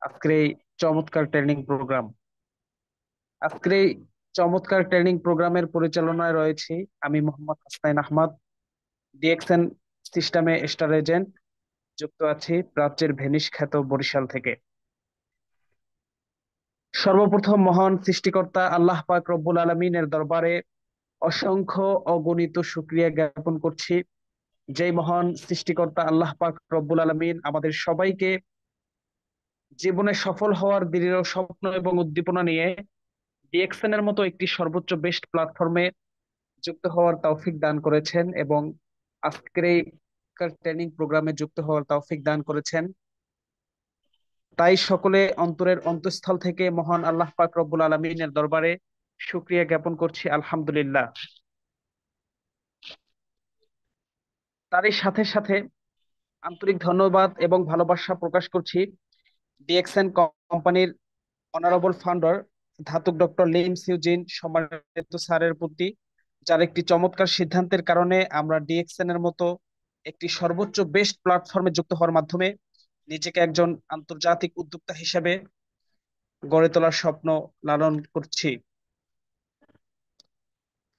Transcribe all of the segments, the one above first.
আজকের এই চমৎকার ট্রেনিং প্রোগ্রাম। আজকের এই চমৎকার ট্রেনিং প্রোগ্রামের পরিচালনায় রয়েছি আমি, মোহাম্মদ হাসনাইন আহমদ, ডিএক্সএন সিস্টেমে স্টার এজেন্ট। যুক্ত আছি প্রাচ্যের ভেনিস খ্যাত বরিশাল থেকে। সর্বপ্রথম মহান সৃষ্টিকর্তা আল্লাহ পাক রব্বুল আলমিনের দরবারে অসংখ্য অগণিত শুকরিয়া জ্ঞাপন করছি। যেই মহান সৃষ্টিকর্তা আল্লাহ পাক রব্বুল আলমিন আমাদের সবাইকে জীবনে সফল হওয়ার দৃঢ় স্বপ্ন এবং উদ্দীপনা নিয়ে ডিএক্সএন এর মতো একটি সর্বোচ্চ বেস্ট প্ল্যাটফর্মে যুক্ত হওয়ার তৌফিক দান করেছেন এবং আজকের এই ট্রেনিং প্রোগ্রামে যুক্ত হওয়ার তৌফিক দান করেছেন। তাই সকলে অন্তরের অন্তঃস্থল থেকে মহান আল্লাহ পাক রব্বুল আলমিনের দরবারে শুকরিয়া জ্ঞাপন করছি, আলহামদুলিল্লাহ। তারই সাথে সাথে আন্তরিক ধন্যবাদ এবং ভালোবাসা প্রকাশ করছি ডিএক্সএন কোম্পানির অনারেবল ফাউন্ডার ধাতুক ডক্টর লিম সিউজিন সম্মানিত স্যারের প্রতি, যার একটি চমৎকার সিদ্ধান্তের কারণে আমরা ডিএক্সএন এর মতো একটি সর্বোচ্চ বেস্ট প্ল্যাটফর্মে যুক্ত হওয়ার মাধ্যমে নিজেকে একজন আন্তর্জাতিক উদ্যোক্তা হিসেবে গড়ে তোলার স্বপ্ন লালন করছি।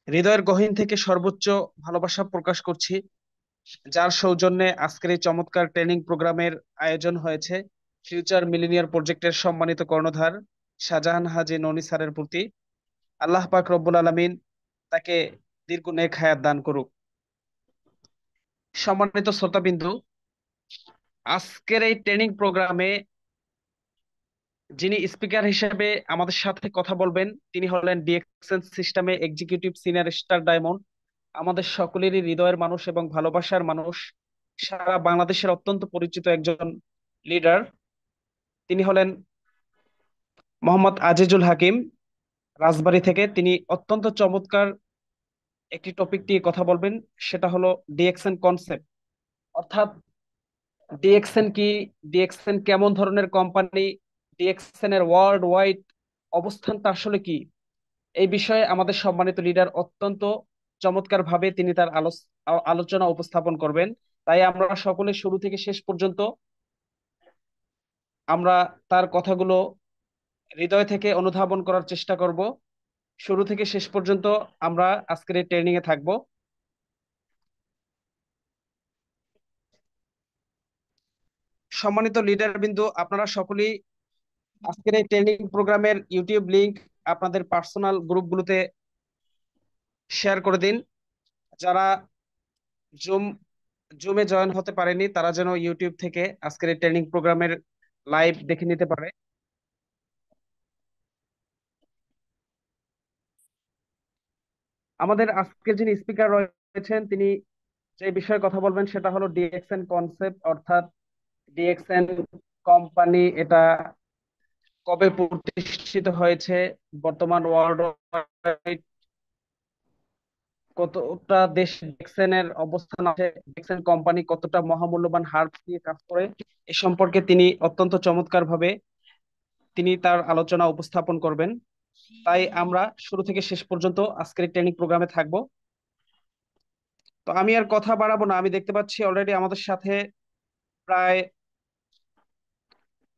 হৃদয়ের গহীন থেকে সর্বোচ্চ ভালোবাসা প্রকাশ করছি যার সৌজন্যে আজকের এই চমৎকার ট্রেনিং প্রোগ্রামের আয়োজন হয়েছে ফিউচার মিলিনিয়ার প্রজেক্টের সম্মানিত কর্ণধার শাহজাহান হাজী ননি স্যারের প্রতি। আল্লাহ পাক রব্বুল আলামিন তাকে দীর্ঘ নেক হায়াত দান করুক। সম্মানিত শ্রোতাবিন্দু, আজকের এই ট্রেনিং প্রোগ্রামে যিনি স্পিকার হিসেবে আমাদের সাথে কথা বলবেন তিনি হলেন ডিএক্সএন সিস্টেমে এক্সিকিউটিভ সিনিয়র স্টার ডায়মন্ড, আমাদের সকলেরই হৃদয়ের মানুষ এবং ভালোবাসার মানুষ, সারা বাংলাদেশের অত্যন্ত পরিচিত একজন লিডার। তিনি হলেন মোহাম্মদ আজিজুল হাকিম, রাজবাড়ী থেকে। তিনি অত্যন্ত চমৎকার একটি টপিক নিয়ে কথা বলবেন, সেটা হলো ডিএক্সএন কনসেপ্ট, অর্থাৎ ডিএক্সএন কি, ডিএক্সএন কেমন ধরনের কোম্পানি, ডিএক্সএন এর ওয়ার্ল্ড ওয়াইড অবস্থানটা আসলে কি। এই বিষয়ে আমাদের সম্মানিত লিডার অত্যন্ত চমৎকার ভাবে তিনি তার আলোচনা উপস্থাপন করবেন। তাই আমরা সকলে শুরু থেকে শেষ পর্যন্ত আমরা তার কথাগুলো হৃদয় থেকে অনুধাবন করার চেষ্টা করব। শুরু থেকে শেষ পর্যন্ত আমরা আজকের এই ট্রেনিং এ থাকবো। সম্মানিত লিডার বিন্দু, আপনারা সকলেই আজকের এই ট্রেনিং প্রোগ্রামের ইউটিউব লিংক আপনাদের পার্সোনাল গ্রুপগুলোতে শেয়ার করে দিন। যারা জুম জুমে জয়েন হতে পারেনি তারা যেন ইউটিউব থেকে আজকের এই ট্রেনিং প্রোগ্রামের লাইভ দেখে নিতে পারে। আমাদের আজকের যিনি স্পিকার রয়েছেন তিনি যে বিষয়ে কথা বলবেন সেটা হলো ডিএক্সএন কনসেপ্ট, অর্থাৎ ডিএক্সএন কোম্পানি এটা কবে প্রতিষ্ঠিত হয়েছে, বর্তমান ওয়ার্ল্ড কতটা দেশ ডিএক্সএন এর অবস্থান আছে, ডিএক্সএন কোম্পানি কতটা মহামূল্যবান হার্ব নিয়ে কাজ করে, এ সম্পর্কে তিনি অত্যন্ত চমৎকার ভাবে তিনি তার আলোচনা উপস্থাপন করবেন। তাই আমরা শুরু থেকে শেষ পর্যন্ত আজকের ট্রেনিং প্রোগ্রামে থাকবো। তো আমি আর কথা বাড়াবো না, আমি দেখতে পাচ্ছি অলরেডি আমাদের সাথে প্রায়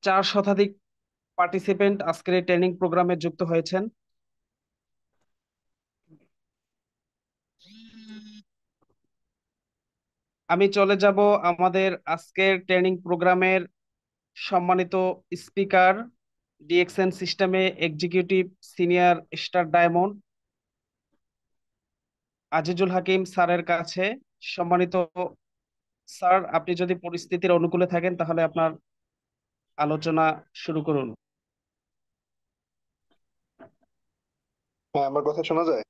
4 শতাধিক পার্টিসিপেন্ট আজকের এই ট্রেনিং প্রোগ্রামে যুক্ত হয়েছেন। আমি চলে যাব আমাদের আজকের ট্রেনিং প্রোগ্রামের সম্মানিত স্পিকার, ডিএক্সএন সিস্টেমে executive senior star diamond Azizul Hakim স্যারের কাছে। সম্মানিত স্যার, আপনি যদি পরিস্থিতির অনুকূলে থাকেন তাহলে আপনার আলোচনা শুরু করুন। হ্যাঁ, আমার কথা শোনা যায়?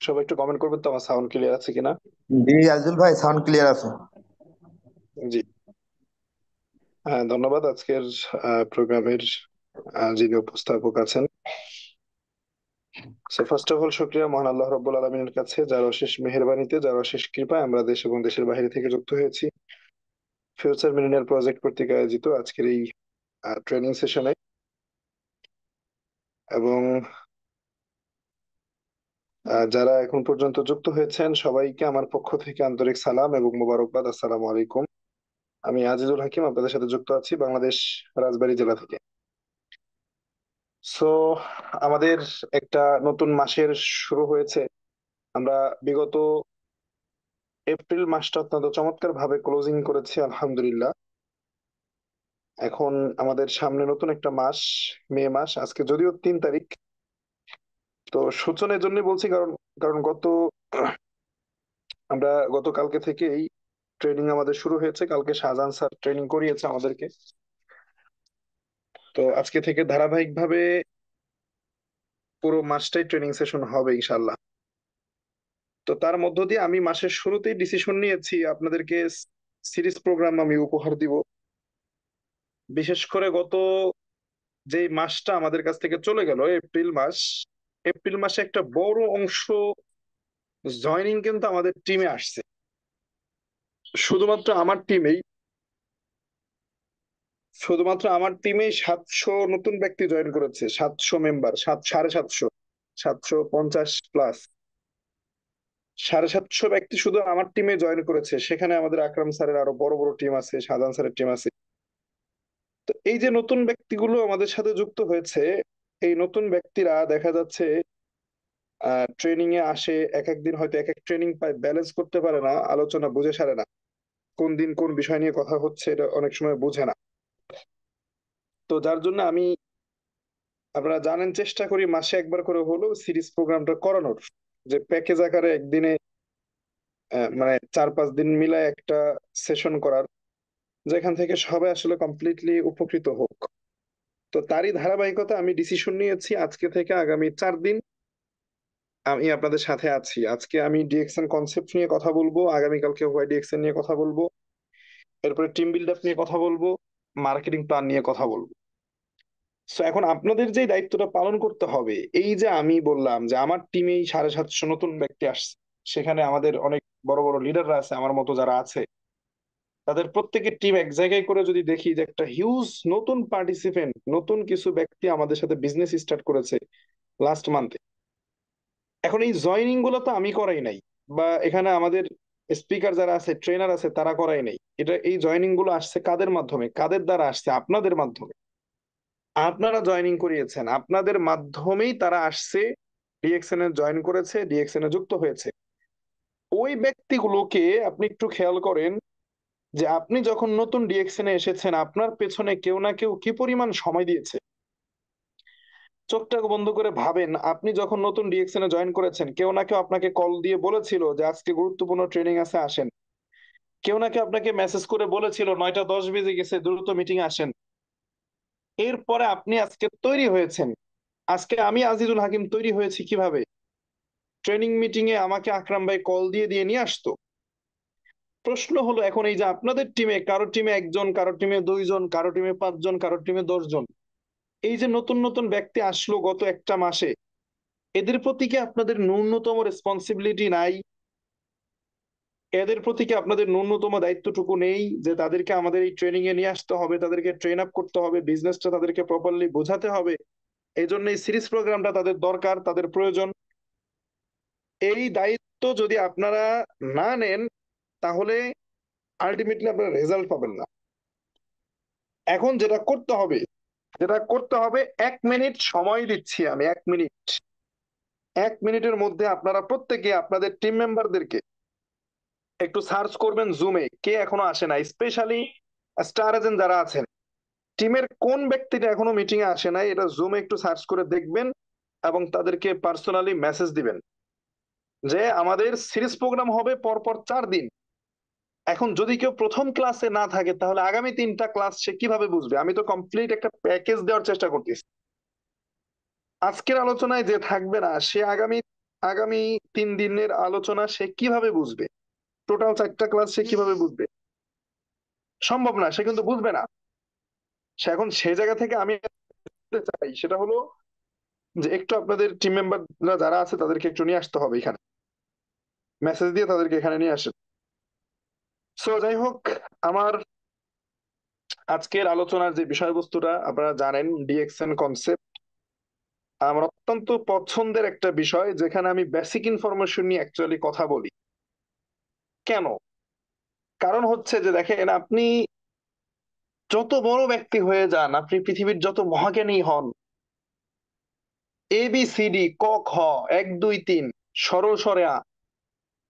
সবাই একটু কমেন্ট করবেন তো আমার সাউন্ড ক্লিয়ার আছে কিনা। জি আজিজুল ভাই, সাউন্ড ক্লিয়ার আছে। জি। হ্যাঁ, ধন্যবাদ। আজকের প্রোগ্রামের যিনি উপস্থাপক আছেন, সো ফার্স্ট অফ অল শুকরিয়া মহান আল্লাহ রব্বুল আলমিনের কাছে, যার অশেষ মেহেরবানিতে, যার অশেষ কৃপায় আমরা দেশ এবং দেশের বাইরে থেকে যুক্ত হয়েছি ফিউচার মিলিনিয়ার প্রজেক্ট কর্তৃক আয়োজিত আজকের এই ট্রেনিং সেশনে। এবং যারা এখন পর্যন্ত যুক্ত হয়েছেন সবাইকে আমার পক্ষ থেকে আন্তরিক সালাম এবং মোবারকবাদ। আসসালামু আলাইকুম। আমি আজিজুল হাকিম আপনাদের সাথে যুক্ত আছি বাংলাদেশ রাজবাড়ী জেলা থেকে। সো আমাদের একটা নতুন মাসের শুরু হয়েছে। আমরা বিগত এপ্রিল মাসটা অত্যন্ত চমৎকার ভাবে ক্লোজিং করেছি আলহামদুলিল্লাহ। এখন আমাদের সামনে নতুন একটা মাস, মে মাস। আজকে যদিও 3 তারিখ, তো সূচনের জন্য বলছি, কারণ কারণ আমরা গতকালকে থেকেই ট্রেনিং আমাদের শুরু হয়েছে। কালকে শাহজাহান স্যার ট্রেনিং করিয়েছে আমাদেরকে। তো আজকে থেকে ধারাবাহিকভাবে পুরো মাসটাই ট্রেনিং সেশন হবে ইনশাল্লাহ। তো তার মধ্য দিয়ে আমি মাসের শুরুতেই ডিসিশন নিয়েছি আপনাদেরকে সিরিজ প্রোগ্রাম আমি উপহার দিব। বিশেষ করে গত যে মাসটা আমাদের কাছ থেকে চলে গেল, এপ্রিল মাস, এপ্রিল মাসে একটা বড় অংশ জয়নিং কিন্তু আমাদের টিমে আসছে। শুধুমাত্র আমার টিমেই শুধুমাত্র আমার টিমেই 700 নতুন ব্যক্তি জয়েন করেছে। 700 মেম্বার, 750, 750+। 750 ব্যক্তি শুধু আমার টিমে জয়েন করেছে। সেখানে আমাদের আকরাম স্যারের আরো বড় বড় টিম আছে, শাহজাহান স্যারের টিম আছে। তো এই যে নতুন ব্যক্তিগুলো আমাদের সাথে যুক্ত হয়েছে, এই নতুন ব্যক্তিরা দেখা যাচ্ছে ট্রেনিং এ আসে, এক এক দিন হয়তো এক এক ট্রেনিং পায়, ব্যালেন্স করতে পারে না, আলোচনা বুঝে সারে না, কোন দিন কোন বিষয় নিয়ে কথা হচ্ছে এটা অনেক সময় বুঝে না। তো যার জন্য আমি, আপনারা জানেন, চেষ্টা করি মাসে একবার করে হলেও সিরিজ প্রোগ্রামটা করানোর, যে প্যাকেজ আকারে একদিনে মানে 4-5 দিন মিলায় একটা সেশন করার, যেখান থেকে সবাই আসলে কমপ্লিটলি উপকৃত হোক। তো তারই ধারাবাহিকতা আমি ডিসিশন নিয়েছি আজকে থেকে আগামী 4 দিন আমি আপনাদের সাথে আছি। আজকে আমি ডিএক্সএন কনসেপ্ট নিয়ে কথা বলবো, আগামীকালকে ওয়াই ডিএক্সএন নিয়ে কথা বলবো, এরপরে টিম বিল্ড আপ নিয়ে কথা বলবো, মার্কেটিং প্ল্যান নিয়ে কথা বলবো। সো এখন আপনাদের যে দায়িত্বটা পালন করতে হবে, এই যে আমি বললাম যে আমার টিমেই 750 নতুন ব্যক্তি আসছে, সেখানে আমাদের অনেক বড় বড় লিডাররা আছে আমার মতো যারা আছে, তাদের প্রত্যেকের টিম এক জায়গায় করে যদি দেখি যে একটা হিউজ নতুন পার্টিসিপেন্ট, নতুন কিছু ব্যক্তি আমাদের সাথে বিজনেস স্টার্ট করেছে লাস্ট মান্থে। এখন এই জয়নিং গুলো তো আমি করাই নাই, বা এখানে আমাদের স্পিকার যারা আছে, ট্রেনার আছে, তারা করাই নাই। এটা, এই জয়নিং গুলো আসছে কাদের মাধ্যমে, কাদের দ্বারা আসছে? আপনাদের মাধ্যমে। আপনারা জয়নিং করিয়েছেন, আপনাদের মাধ্যমেই তারা আসছে, ডিএক্সএন এ জয়েন করেছে, ডিএক্সএন এ যুক্ত হয়েছে। ওই ব্যক্তিগুলোকে আপনি একটু খেয়াল করেন যে আপনি যখন নতুন ডিএক্সএন এ এসেছেন, আপনার পেছনে কেউ না কেউ কি পরিমাণ সময় দিয়েছে। চোখটা বন্ধ করে ভাবেন, আপনি যখন নতুন ডিএক্সএন এ জয়েন করেছেন, কেউ না কেউ আপনাকে কল দিয়ে বলেছিল যে আজকে গুরুত্বপূর্ণ ট্রেনিং আছে, আসেন। কেউ না কেউ আপনাকে মেসেজ করে বলেছিল 9টা 10 বেজে গেছে, দ্রুত মিটিং আসেন। এরপরে আপনি আজকে তৈরি হয়েছেন। আজকে আমি আজিজুল হাকিম তৈরি হয়েছি কিভাবে? ট্রেনিং মিটিং এ আমাকে আকরাম ভাই কল দিয়ে দিয়ে নিয়ে আসতো। প্রশ্ন হলো এখন, এই যে আপনাদের টিমে, কারো টিমে একজন, কারো টিমে 2 জন, কারো টিমে 5 জন, কারো টিমে 10 জন, এই যে নতুন নতুন ব্যক্তি আসলো গত একটা মাসে, এদের প্রতি কি আপনাদের ন্যূনতম রেসপন্সিবিলিটি নাই? এদের প্রতি কি আপনাদের ন্যূনতম দায়িত্বটুকু নেই যে তাদেরকে আমাদের এই ট্রেনিং এ নিয়ে আসতে হবে, তাদেরকে ট্রেন আপ করতে হবে, বিজনেসটা তাদেরকে প্রপারলি বোঝাতে হবে? এই জন্য এই সিরিজ প্রোগ্রামটা তাদের দরকার, তাদের প্রয়োজন। এই দায়িত্ব যদি আপনারা না নেন, তাহলে আলটিমেটলি আপনারা রেজাল্ট পাবেন না। এখন যেটা করতে হবে 1 মিনিট সময় দিচ্ছি আমি, 1 মিনিট। 1 মিনিটের মধ্যে আপনারা প্রত্যেকে আপনাদের টিম মেম্বারদেরকে একটু সার্চ করবেন জুমে, কে এখনো আসে না, স্পেশালি স্টার এজেন্ট যারা আছেন, টিমের কোন ব্যক্তিটা এখনো মিটিং এ আসে নাই, এটা জুমে একটু সার্চ করে দেখবেন এবং তাদেরকে পার্সোনালি মেসেজ দিবেন যে আমাদের সিরিজ প্রোগ্রাম হবে পরপর 4 দিন। এখন যদি কেউ প্রথম ক্লাসে না থাকে, তাহলে আগামী 3টা ক্লাস সে কিভাবে বুঝবে? আমি তো কমপ্লিট একটা প্যাকেজ দেওয়ার চেষ্টা করতেছি। আজকের আলোচনায় যে থাকবে না, সে আগামী আগামী 3 দিনের আলোচনা সে কিভাবে বুঝবে? টোটাল 4টা ক্লাস সে কিভাবে বুঝবে? সম্ভব না, সে কিন্তু বুঝবে না। সে এখন সেই জায়গা থেকে আমি বলতে চাই সেটা হলো যে একটু আপনাদের টিম মেম্বাররা যারা আছে তাদেরকে একটু নিয়ে আসতে হবে এখানে, মেসেজ দিয়ে তাদেরকে এখানে নিয়ে আসেন। সো যাই হোক, আমার আজকের আলোচনার যে বিষয়বস্তুটা আপনারা জানেন, ডিএক্সএন কনসেপ্ট। আমার অত্যন্ত পছন্দের একটা বিষয়, যেখানে আমি বেসিক ইনফরমেশন নিয়ে অ্যাকচুয়ালি কথা বলি। কেন? কারণ হচ্ছে যে দেখেন, আপনি যত বড় ব্যক্তি হয়ে যান, আপনি পৃথিবীর যত মহাজ্ঞানী হন, ABCD ক খ 1 2 3 সরল সরে আ,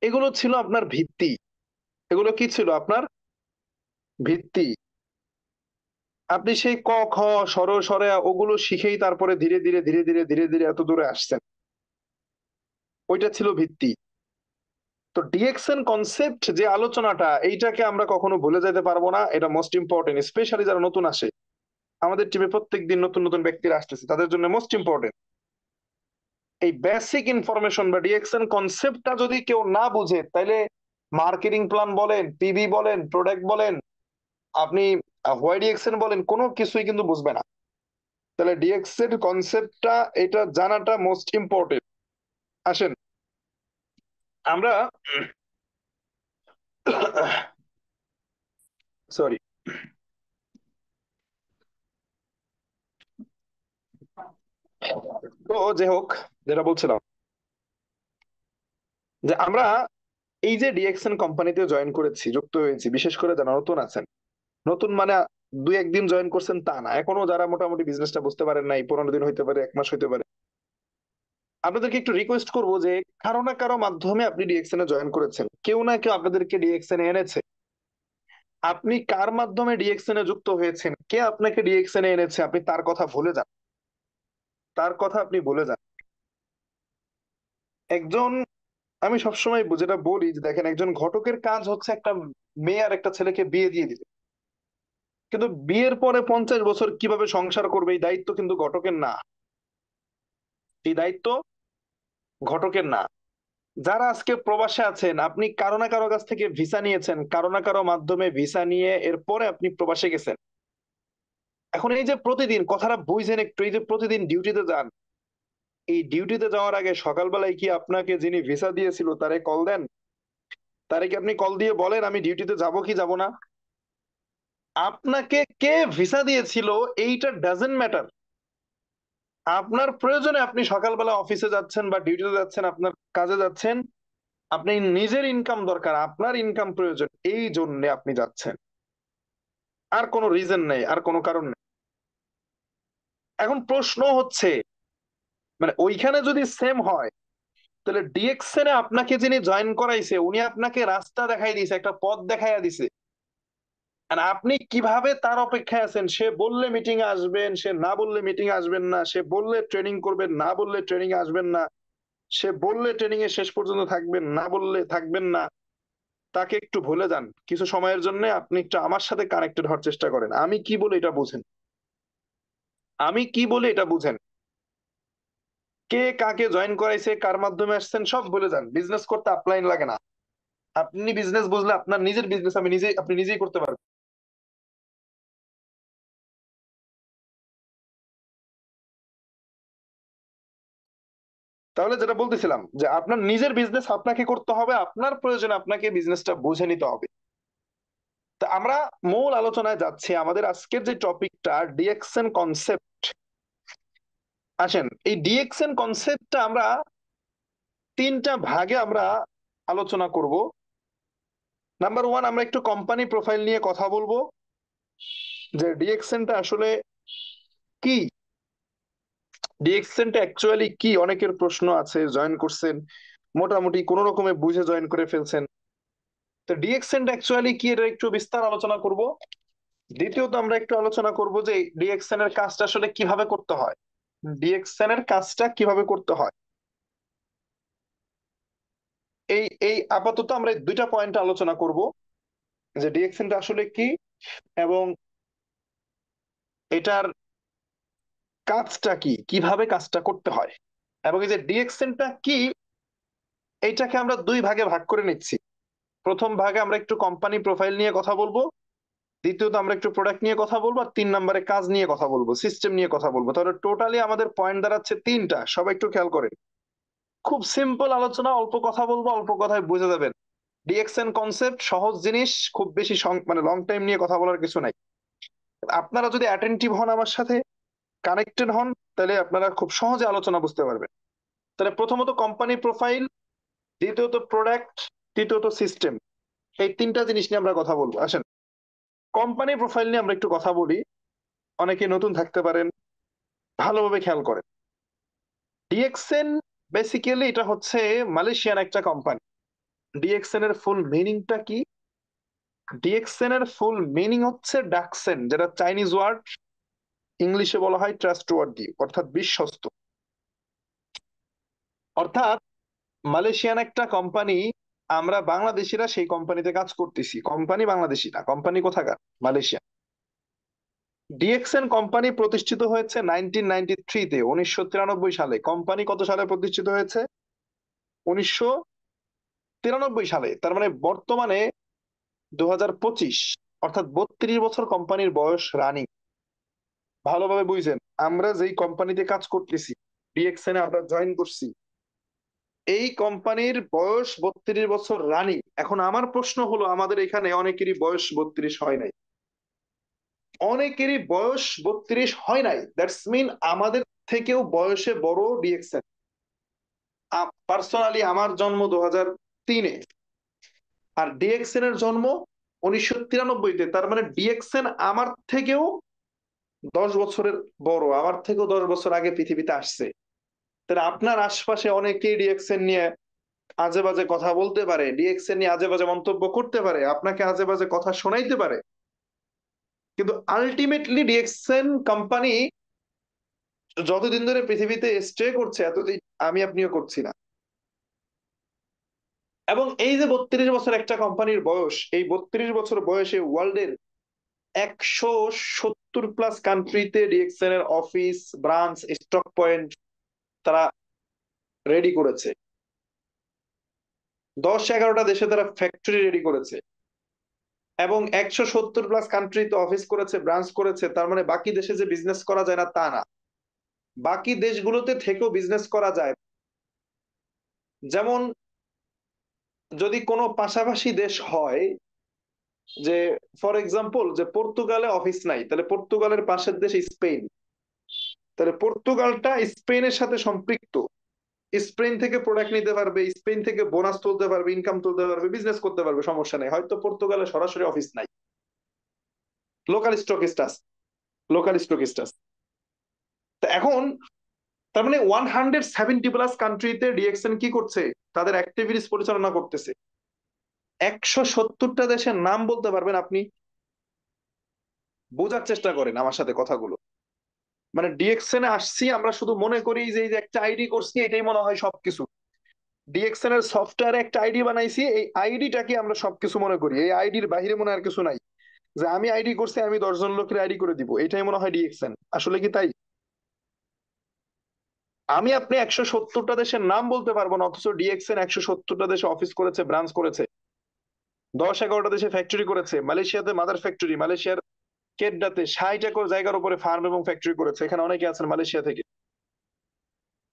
এগুলো ছিল আপনার ভিত্তি। এগুলো কি ছিল আপনার ভিত্তি? আপনি সেই ক খ সরল সরে আ ওগুলো শিখেই তারপরে ধীরে ধীরে ধীরে ধীরে ধীরে ধীরে এত দূরে আসছেন। ওইটা ছিল ভিত্তি। তো ডিএক্সএন কনসেপ্ট যে আলোচনাটা, এইটাকে আমরা কখনো ভুলে যেতে পারবো না। এটা মোস্ট ইম্পর্টেন্ট, স্পেশালি যারা নতুন আসে। আমাদের টিমে প্রত্যেকদিন নতুন নতুন ব্যক্তিরা আসতেছে, তাদের জন্য মোস্ট ইম্পর্টেন্ট এই বেসিক ইনফরমেশন বা ডিএক্সএন কনসেপ্টটা যদি কেউ না বুঝে, তাহলে মার্কেটিং প্ল্যান বলেন, পিবি বলেন, প্রোডাক্ট বলেন, আপনি হোয়াই ডিএক্সএন বলেন, কোনো কিছুই কিন্তু বুঝবে না। তাহলে ডিএক্সএন কনসেপ্টটা এটা জানাটা মোস্ট ইম্পর্টেন্ট। আসেন আমরা সরি, তো যে হোক, যেটা বলছিলাম যে আমরা এই যে ডিএক্সএন কোম্পানিতে জয়েন করেছি, যুক্ত হয়েছি, বিশেষ করে যারা নতুন আছেন, নতুন মানে 2 1 দিন জয়েন করছেন তা না, এখনো যারা মোটামুটি বিজনেসটা বুঝতে পারেন নাই, 15 দিন হইতে পারে, 1 মাস হইতে পারে, আপনাদেরকে একটু রিকোয়েস্ট করবো যে কারো না কারো মাধ্যমে আপনি ডিএক্সএন এ জয়েন করেছেন, কেউ না কেউ আপনাদেরকে ডিএক্সএন এ এনেছে। আপনি কার মাধ্যমে ডিএক্সএন এ যুক্ত হয়েছেন, কে আপনাকে ডিএক্সএন এ এনেছে, আপনি তার কথা ভুলে যান। তার কথা আপনি ভুলে যান। একজন, আমি সবসময় যেটা বলি যে দেখেন, একজন ঘটকের কাজ হচ্ছে একটা মেয়ে আর একটা ছেলেকে বিয়ে দিয়ে দিতে, কিন্তু বিয়ের পরে 50 বছর কিভাবে সংসার করবে এই দায়িত্ব কিন্তু ঘটকের না। এই দায়িত্ব ঘটকের না। যারা আজকে প্রবাসে আছেন, আপনি কারো না কারো কাছ থেকে ভিসা নিয়েছেন, কারো না কারো মাধ্যমে ভিসা নিয়ে এরপরে আপনি প্রবাসে গেছেন। এখন এই যে প্রতিদিন, কথাটা বুঝছেন একটু, এই যে প্রতিদিন ডিউটিতে যান, এই ডিউটিতে যাওয়ার আগে সকালবেলায় কি আপনাকে যিনি ভিসা দিয়েছিল তারে কল দেন? তারে কি আপনি কল দিয়ে বলেন আমি ডিউটিতে যাব কি যাব না? আপনাকে কে ভিসা দিয়েছিল এইটা ডাজেন্ট ম্যাটার। আপনার প্রয়োজনে আপনি সকালবেলা অফিসে যাচ্ছেন বা ডিউটিতে যাচ্ছেন, আপনার কাজে যাচ্ছেন, আপনি নিজের ইনকাম দরকার, আপনার ইনকাম প্রয়োজন, এই জন্য আপনি যাচ্ছেন। আর কোনো রিজন নেই, আর কোনো কারণ নেই। এখন প্রশ্ন হচ্ছে, মানে ওইখানে যদি সেম হয়, তাহলে ডিএক্সএন এ আপনাকে যিনি জয়েন করাইছে উনি আপনাকে রাস্তা দেখাই দিছে, একটা পথ দেখাইয়া দিছে, আর আপনি কিভাবে তার অপেক্ষায় আছেন? সে বললে মিটিং এ আসবেন, সে না বললে মিটিং এ আসবেন না, সে বললে ট্রেনিং করবেন, না বললে ট্রেনিং এ আসবেন না, সে বললে ট্রেনিং এ শেষ পর্যন্ত থাকবেন, না বললে থাকবেন না। তাকে একটু ভুলে যান কিছু সময়ের জন্য, আপনি একটু আমার সাথে কানেক্টেড হওয়ার চেষ্টা করেন। আমি কি বলে এটা বুঝেন, আমি কি বলে এটা বুঝেন, কে কাকে জয়েন করাইছে, কার মাধ্যমে আসছেন, সব ভুলে যান। বিজনেস করতে আপলাইন লাগে না। আপনি বিজনেস বুঝলে আপনার নিজের বিজনেস আমি নিজেই, আপনি নিজেই করতে পারবেন। তাহলে যেটা বলতেছিলাম, যে আপনার নিজের বিজনেস আপনাকে করতে হবে, আপনার প্রয়োজনে আপনাকে বিজনেসটা বুঝে নিতে হবে। তা আমরা মূল আলোচনায় যাচ্ছি। আমাদের আজকের যে টপিকটা ডিএক্সএন কনসেপ্ট। আসেন, এই ডিএক্সএন কনসেপ্টটা আমরা 3টা ভাগে আমরা আলোচনা করব। নাম্বার 1, আমরা একটু কোম্পানি প্রোফাইল নিয়ে কথা বলবো, যে ডিএক্সএনটা আসলে কি, ডিএক্সএনটা অ্যাকচুয়ালি কি। অনেকের প্রশ্ন আছে, জয়েন করছেন মোটামুটি কোন রকমে বুঝে জয়েন করে ফেলছেন, তো ডিএক্সএনটা অ্যাকচুয়ালি কি এটা একটু বিস্তার আলোচনা করব। দ্বিতীয়ত আমরা একটু আলোচনা করব যে ডিএক্সএন এর কাজটা আসলে কিভাবে করতে হয়, ডিএক্সএন এর কাজটা কিভাবে করতে হয়। এই এই আপাতত আমরা এই 2টা পয়েন্ট আলোচনা করব, যে ডিএক্সএনটা আসলে কি এবং এটার কাজটা কি, কিভাবে কাজটা করতে হয়। এবং এই যে ডিএক্সএনটা কি, এইটাকে আমরা 2 ভাগে ভাগ করে নিচ্ছি। প্রথম ভাগে আমরা একটু কোম্পানি প্রোফাইল নিয়ে কথা বলবো, দ্বিতীয়ত আমরা একটু প্রোডাক্ট নিয়ে কথা বলবো, আর 3 নম্বরে কাজ নিয়ে কথা বলবো, সিস্টেম নিয়ে কথা বলবো। তাহলে টোটালি আমাদের পয়েন্ট দাঁড়াচ্ছে 3টা। সবাই একটু খেয়াল করেন, খুব সিম্পল আলোচনা, অল্প কথা বলবো, অল্প কথায় বুঝে যাবেন। ডিএক্সএন কনসেপ্ট সহজ জিনিস, খুব বেশি মানে লং টাইম নিয়ে কথা বলার কিছু নাই। আপনারা যদি অ্যাটেন্টিভ হন আমার সাথে, কানেক্টেড হন, তাহলে আপনারা খুব সহজে আলোচনা বুঝতে পারবেন। তাহলে প্রথমত কোম্পানি প্রোফাইল, দ্বিতীয়ত প্রোডাক্ট, তৃতীয়ত সিস্টেম, এই তিনটা জিনিস নিয়ে আমরা কথা বলবো। আসেন কোম্পানি প্রোফাইল নিয়ে আমরা একটু কথা বলি, অনেকে নতুন থাকতে পারেন, ভালোভাবে খেয়াল করেন। ডিএক্সএন বেসিক্যালি এটা হচ্ছে মালয়েশিয়ান একটা কোম্পানি। ডিএক্সএন এর ফুল মিনিংটা কি? ডিএক্সএন এর ফুল মিনিং হচ্ছে ডাকসেন, যেটা চাইনিজ ওয়ার্ড, ইংলিশে বলা হয় ট্রাস্টওয়ার্দি, অর্থাৎ বিশ্বস্ত। অর্থাৎ মালয়েশিয়ান একটা কোম্পানি, আমরা বাংলাদেশিরা সেই কোম্পানিতে কাজ করতেছি। কোম্পানি বাংলাদেশি না, কোম্পানি কোথাকার? মালয়েশিয়া। ডিএক্সএন কোম্পানি প্রতিষ্ঠিত হয়েছে 1993-তে, 1993 সালে। কোম্পানি কত সালে প্রতিষ্ঠিত হয়েছে? 1993 সালে। তার মানে বর্তমানে 2025, অর্থাৎ 32 বছর কোম্পানির বয়স রানিং। ভালোভাবে বুঝছেন, আমরা যেই কোম্পানিতে কাজ করতেছি, ডিএক্সএন এ আমরা জয়েন করছি, এই কোম্পানির বয়স 32 বছর রানিং। এখন আমার প্রশ্ন হলো, আমাদের এখানে অনেকেরই বয়স 32 হয় নাই, অনেকেরই বয়স 32 হয় নাই, দ্যাটস মিন আমাদের থেকেও বয়সে বড় ডিএক্সএন। পার্সোনালি আমার জন্ম 2003-এ, আর ডিএক্সএন এর জন্ম 1993-তে। তার মানে ডিএক্সএন আমার থেকেও 10 বছরের বড়, আমার থেকেও 10 বছর আগে পৃথিবীতে আসছে। তাহলে আপনার আশপাশে অনেকেই ডিএক্সএন নিয়ে আজে বাজে কথা বলতে পারে, ডিএক্সএন নিয়ে আজে বাজে মন্তব্য করতে পারে, আপনাকে আজে বাজে কথা শোনাইতে পারে, কিন্তু আলটিমেটলি ডিএক্সএন কোম্পানি যতদিন ধরে পৃথিবীতে স্টে করছে, এতদিন আমি আপনিও করছি না। এবং এই যে 32 বছর একটা কোম্পানির বয়স, এই 32 বছর বয়সে ওয়ার্ল্ডের 170+ কান্ট্রিতে ডিএক্সএন এর অফিস, ব্রাঞ্চ, স্টক পয়েন্ট তারা রেডি করেছে। 10-11টা দেশে তারা ফ্যাক্টরি রেডি করেছে, এবং 170+ কান্ট্রিতে অফিস করেছে, ব্রাঞ্চ করেছে। তার মানে বাকি দেশে যে বিজনেস করা যায় না তা না, বাকি দেশগুলোতে থেকেও বিজনেস করা যায়। যেমন যদি কোনো পাশাপাশি দেশ হয়, যে ফর এক্সাম্পল যে পর্তুগালে অফিস নাই, তাহলে পর্তুগালের পাশের দেশ স্পেন, তাহলে পর্তুগালটা স্পেনের সাথে সম্পৃক্ত, স্পেন থেকে প্রোডাক্ট নিতে পারবে, স্পেন থেকে বোনাস তুলতে পারবে, ইনকাম তুলতে পারবে, বিজনেস করতে পারবে, সমস্যা নেই। হয়তো পর্তুগালে সরাসরি অফিস নাই, লোকাল স্টকিস্ট আছে, লোকাল স্টকিস্ট আছে। তো এখন তার মানে 170+ কান্ট্রিতে ডিএক্সএন কি করছে? তাদের অ্যাক্টিভিটিস পরিচালনা করতেছে। 170টা দেশের নাম বলতে পারবেন আপনি? বোঝার চেষ্টা করেন আমার সাথে কথাগুলো। মানে ডিএক্সএন এ আসছি আমরা শুধু মনে করি যে এই যে একটা আইডি করছি এটাই মনে হয় সবকিছু। ডিএক্সএন এর সফটওয়্যারে একটা আইডি বানাইছি, এই আইডিটাকে আমরা সবকিছু মনে করি, এই আইডির বাহিরে মনে আর কিছু নাই। যে আমি আইডি করছি, আমি 10 জন লোকের আইডি করে দিব, এটাই মনে হয় ডিএক্সএন। আসলে কি তাই? আমি আপনি 170টা দেশের নাম বলতে পারবো না, অথচ ডিএক্সএন 170টা দেশে অফিস করেছে, ব্রাঞ্চ করেছে, 10-11টা দেশে ফ্যাক্টরি করেছে। মালয়েশিয়াতে মাদার ফ্যাক্টরি, মালয়েশিয়ার কেড্ডাতে 60 একর জায়গার উপরে ফার্ম এবং ফ্যাক্টরি করেছে। এখানে অনেকে আছেন মালয়েশিয়া থেকে।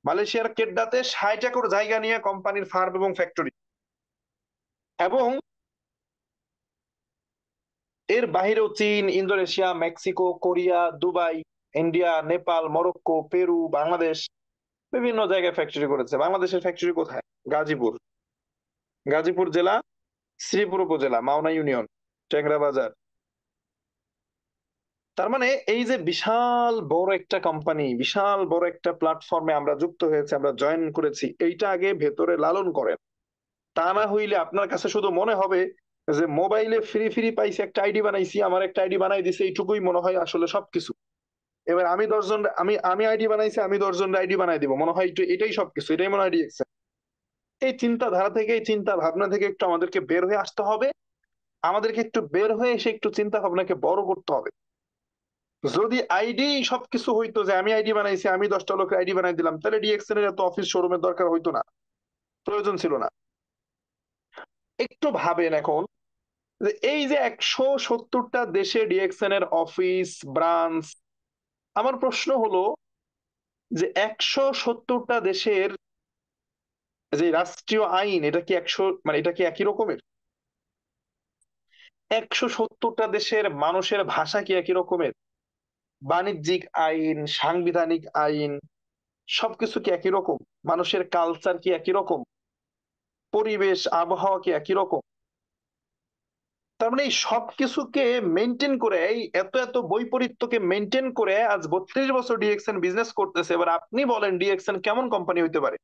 মালয়েশিয়ার কেড্ডাতে 60 একর জায়গা নিয়ে কোম্পানির ফার্ম এবং ফ্যাক্টরি। এবং এর বাহিরেও চীন, Indonesia, Mexico, Korea, Dubai, India, Nepal, Morocco, Peru, Bangladesh, বিভিন্ন জায়গায় ফ্যাক্টরি করেছে। বাংলাদেশের ফ্যাক্টরি কোথায়? গাজীপুর, গাজীপুর জেলা, শ্রীপুর উপজেলা, মাওনা ইউনিয়ন, টেংরা বাজার। তার মানে এই যে বিশাল বড় একটা কোম্পানি, বিশাল বড় একটা প্ল্যাটফর্মে আমরা যুক্ত হয়েছে, আমরা জয়েন করেছি, এইটা আগে ভেতরে লালন করেন। তা না হইলে আপনার কাছে শুধু মনে হবে যে মোবাইলে ফ্রি ফ্রি পাইছি, একটা আইডি বানাইছি, আমার একটা আইডি বানাই দিছে, এইটুকুই মনে হয় আসলে সবকিছু। এবার আমি 10 জন, আমি আইডি বানাইছি, আমি 10 জন আইডি বানাই দিব, মনে হয় এটাই সবকিছু, এটাই মনে হয় ডিএক্সএন। এই চিন্তাধারা থেকে, এই চিন্তা ভাবনা থেকে একটু আমাদেরকে বের হয়ে আসতে হবে। আমাদেরকে একটু বের হয়ে এসে একটু চিন্তা ভাবনাকে বড় করতে হবে। যদি আইডি সবকিছু হইতো, যে আমি আইডি বানাইছি, আমি 10টা লোকের আইডি বানাই দিলাম, তাহলে ডিএক্সএন এর এত অফিস শোরুমের দরকার হইতো না, প্রয়োজন ছিল না। একটু ভাবেন এখন, যে এই যে 170টা দেশে ডিএক্সএন এর অফিস, ব্রাঞ্চ, আমার প্রশ্ন হলো যে 170টা দেশের যে রাষ্ট্রীয় আইন, এটা কি 100, মানে এটা কি একই রকমের? 170টা দেশের মানুষের ভাষা কি একই রকমের? বাণিজ্যিক আইন, সাংবিধানিক আইন সবকিছু কি একই রকম? মানুষের কালচার কি একই রকম? পরিবেশ আবহাওয়া কি একই রকম? তার মানে এই সবকিছুকে মেনটেন করে, এই এত এত বৈপরীত্যকে মেনটেন করে আজ 32 বছর ডিএক্সএন বিজনেস করতেছে। এবার আপনি বলেন ডিএক্সএন কেমন কোম্পানি হইতে পারে?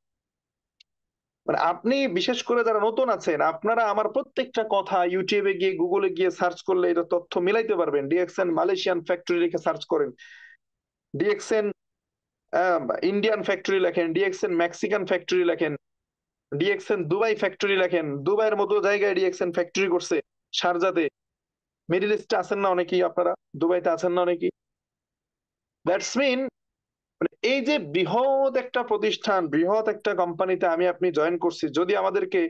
মানে আপনি বিশেষ করে যারা নতুন আছেন, আপনারা আমার প্রত্যেকটা কথা ইউটিউবে গিয়ে গুগলে গিয়ে সার্চ করলে এটা তথ্য মিলাইতে পারবেন। ডিএক্সএন মালয়েশিয়ান ফ্যাক্টরি লিখে সার্চ করেন, ডিএক্সএন ইন্ডিয়ান ফ্যাক্টরি লেখেন, ডিএক্সএন মেক্সিকান ফ্যাক্টরি লেখেন, ডিএক্সএন দুবাই ফ্যাক্টরি লেখেন। দুবাইয়ের মতো জায়গায় ডিএক্সএন ফ্যাক্টরি করছে, শারজাতে। মিডিল ইস্টে আছেন না অনেকেই, আপনারা দুবাইতে আছেন না অনেকেই। দ্যাটস মিন এই যে বৃহৎ একটা প্রতিষ্ঠান, বৃহৎ একটা কোম্পানিতে আমি আপনি জয়েন করছি, যদি আমাদেরকে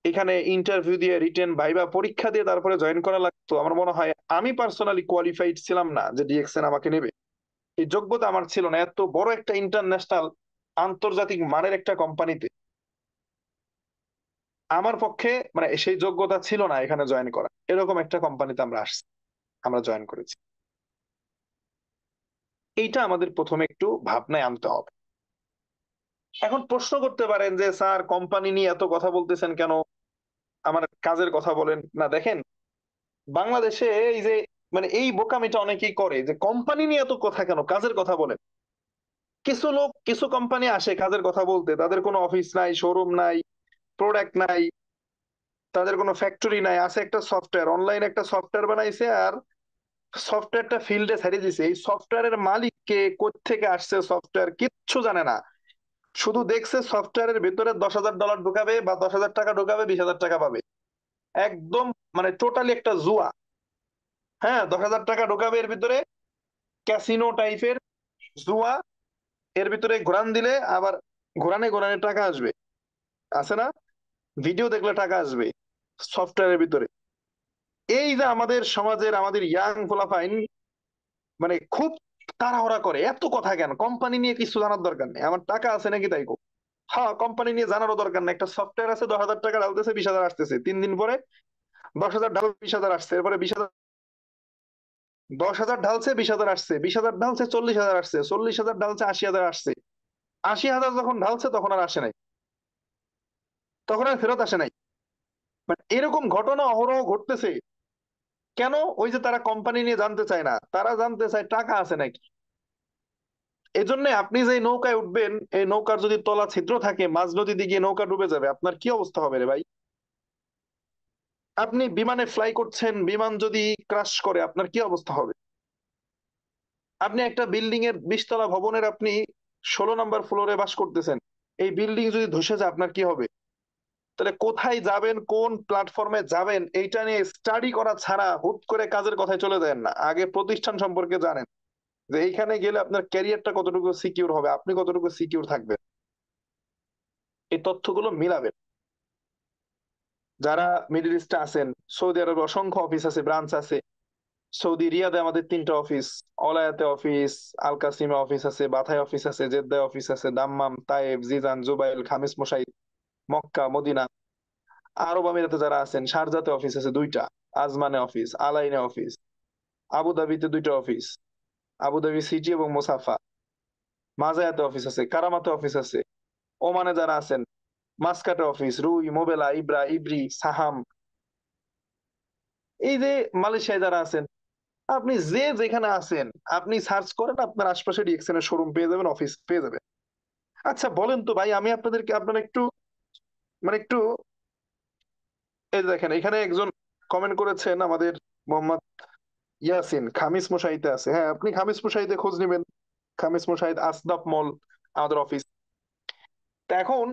এখানে ইন্টারভিউ দিয়ে রিটেন ভাইবা পরীক্ষা দিয়ে তারপরে জয়েন করা লাগতো, আমার মনে হয় আমি পার্সোনালি কোয়ালিফাইড ছিলাম না যে ডিএক্সএন আমাকে নেবে। এই যোগ্যতা আমার ছিল না এত বড় একটা ইন্টারন্যাশনাল আন্তর্জাতিক মানের একটা কোম্পানিতে। আমার পক্ষে মানে সেই যোগ্যতা ছিল না এখানে জয়েন করা। এরকম একটা কোম্পানিতে আমরা আসছি, আমরা জয়েন করেছি। এইটা আমাদের প্রথমে একটু ভাবনায় আনতে হবে। এখন প্রশ্ন করতে পারেন যে স্যার কোম্পানি নিয়ে এত কথা বলতেছেন কেন, আমার কাজের কথা বলেন না। দেখেন বাংলাদেশে এই যে মানে এই বোকামিটা অনেকেই করে যে কোম্পানি নিয়ে এত কথা কেন, কাজের কথা বলেন। কিছু লোক কিছু কোম্পানি আসে কাজের কথা বলতে, তাদের কোনো অফিস নাই, শোরুম নাই, প্রোডাক্ট নাই, তাদের কোনো ফ্যাক্টরি নাই, আছে একটা সফটওয়্যার, অনলাইন একটা সফটওয়্যার বানাইছে আর সফটওয়্যারটা ফিল্ডে ছেড়ে দিছে। এই সফটওয়্যারের মালিক কে, কোত্থেকে আসছে সফটওয়্যার কিচ্ছু জানে না। শুধু দেখছে সফটওয়্যারের ভিতরে $10,000 ঢুকাবে বা $10,000 ঢুকাবে, $20,000 পাবে। একদম মানে টোটালি একটা জুয়া। হ্যাঁ, $10,000 ঢুকাবে এর ভিতরে, ক্যাসিনো টাইপের জুয়া। এর ভিতরে ঘোরান দিলে আবার ঘোরানে ঘোরানে টাকা আসবে, আছে না? ভিডিও দেখলে টাকা আসবে সফটওয়্যারের ভিতরে। এই যে আমাদের সমাজের আমাদের ইয়াং পোলাপাইন মানে খুব তাড়াহুড়া করে, এত কথা কেন, কোম্পানি নিয়ে কিছু জানার দরকার নেই, আমার টাকা আছে নাকি তাই কো। হ্যাঁ, কোম্পানি নিয়ে জানারও দরকার নেই। একটা সফটওয়্যার আছে, $10,000 ঢালতেছে, 20,000 আসতেছে, 3 দিন পরে 10,000 ঢাল 20,000 আসছে, এরপরে 20,000, 10,000 ঢালছে 20,000 আসছে, 20,000 ঢালছে 40,000 আসছে, 40,000 ঢালছে 80,000 আসছে। 80,000 যখন ঢালছে তখন আর আসে নাই, তখন আর ফেরত আসে নাই। মানে এরকম ঘটনা অহরহ ঘটতেছে। কেন? ওই যে তারা কোম্পানি নিয়ে জানতে চায় না, তারা জানতে চায় টাকা আছে নাকি। এজন্য আপনি যে নৌকায় উঠবেন, এই নৌকার যদি তলা ছিদ্র থাকে, মাঝ নদীতে গিয়ে নৌকা ডুবে যাবে, আপনার কি অবস্থা হবে রে ভাই? আপনি বিমানে ফ্লাই করছেন, বিমান যদি ক্রাশ করে আপনার কি অবস্থা হবে? আপনি একটা বিল্ডিং এর 20 তলা ভবনের আপনি 16 নম্বর ফ্লোরে বাস করতেছেন, এই বিল্ডিং যদি ধসে যায় আপনার কি হবে? তাহলে কোথায় যাবেন, কোন প্ল্যাটফর্মে যাবেন, এইটা নিয়ে স্টাডি করা ছাড়া হুট করে কাজের কথায় চলে যায় না। আগে প্রতিষ্ঠান সম্পর্কে জানেন যে এইখানে গেলে আপনার ক্যারিয়ারটা কতটুকু সিকিউর হবে, আপনি কতটুকু সিকিউর থাকবেন, এই তথ্যগুলো মিলাবেন। যারা মিডল ইস্টে আছেন, সৌদি আরবে অসংখ্য অফিস আছে, ব্রাঞ্চ আছে। সৌদি রিয়াদে আমাদের 3টা অফিস, অলায়াতে অফিস, আল কাসিমে অফিস আছে, বাথায় অফিস আছে, জেদ্দায় অফিস আছে, Dammam, Tayeb, Jizan, Jubail, খামিস মোশাইদ, Mecca, Medina. আরব আমিরাতে যারা আছেন, শারজাতে অফিস আছে 2টা, আজমানে অফিস, আলাইনে অফিস, আবুধাবিতে 2টা অফিস, আবুধাবি সিটি এবং মোসাফা, মাজায়াতে অফিস আছে, কারামাতে অফিস আছে। ওমানে যারা আছেন, মাসকাটে অফিস, রুই, মোবেলা, ইব্রা, ইব্রি, সাহাম। এই যে মালয়েশিয়ায় যারা আছেন, আপনি যে যেখানে আছেন আপনি সার্চ করেন, আপনার আশপাশে ডিএক্সএন এর শোরুম পেয়ে যাবেন, অফিস পেয়ে যাবেন। আচ্ছা বলেন তো ভাই, আমি আপনাদেরকে আপনারা একটু মানে একটু এই যে দেখেন এখানে একজন কমেন্ট করেছেন আমাদের মোহাম্মদ ইয়াসিন, খামিস মুশাহিদে আছে। হ্যাঁ, আপনি খামিস মুশাহিদে খোঁজ নেবেন, খামিস মুশাহিদ আসদাফ মল আমাদের অফিস। তা এখন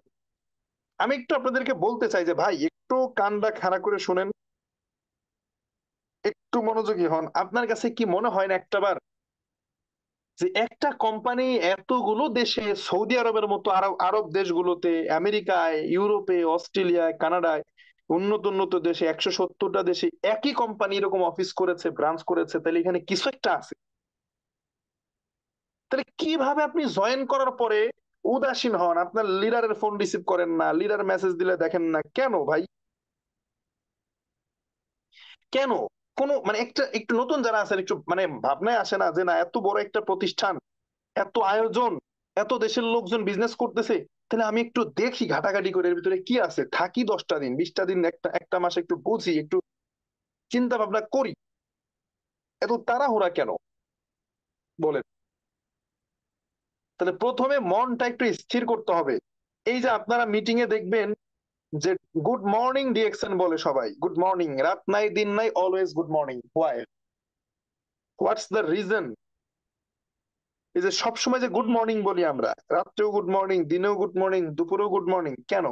আমি একটু আপনাদেরকে বলতে চাই যে ভাই একটু কানটা খাড়া করে শুনেন, একটু মনোযোগী হন। আপনার কাছে কি মনে হয় না একটাবার যে একটা কোম্পানি এতগুলো দেশে, সৌদি আরবের মতো আরব আরব দেশগুলোতে, আমেরিকায়, ইউরোপে, অস্ট্রেলিয়ায়, কানাডায়, উন্নত উন্নত দেশে 170টা দেশে একই কোম্পানি এরকম অফিস করেছে, ব্রাঞ্চ করেছে, তাহলে এখানে কিছু একটা আছে। তাহলে কিভাবে আপনি জয়েন করার পরে উদাসীন হন, আপনার লিডারের ফোন রিসিভ করেন না, লিডার মেসেজ দিলে দেখেন না, কেন ভাই? কেন? কোনো মানে একটা একটু নতুন যারা আছেন একটু মানে ভাবনায় আসে না যে না এত বড় একটা প্রতিষ্ঠান, এত আয়োজন, এত দেশের লোকজন বিজনেস করতেছে, তাহলে আমি একটু দেখি ঘাটাঘাটি করে এর ভিতরে কি আছে, থাকি 10টা দিন 20টা দিন একটা একটা মাস একটু বুঝি, একটু চিন্তা ভাবনা করি। এত তাড়াহুড়া কেন বলেন? তাহলে প্রথমে মনটা একটু স্থির করতে হবে। এই যে আপনারা মিটিং এ দেখবেন যে গুড মর্নিং ডিএকশন বলে সবাই, গুড মর্নিং, রাত নাই দিন নাই always good morning. Why? What's the reason? এই যে সবসময় যে গুড মর্নিং বলি আমরা, রাত্রেও গুড মর্নিং, দিনেও গুড মর্নিং, দুপুরেও গুড মর্নিং, কেন?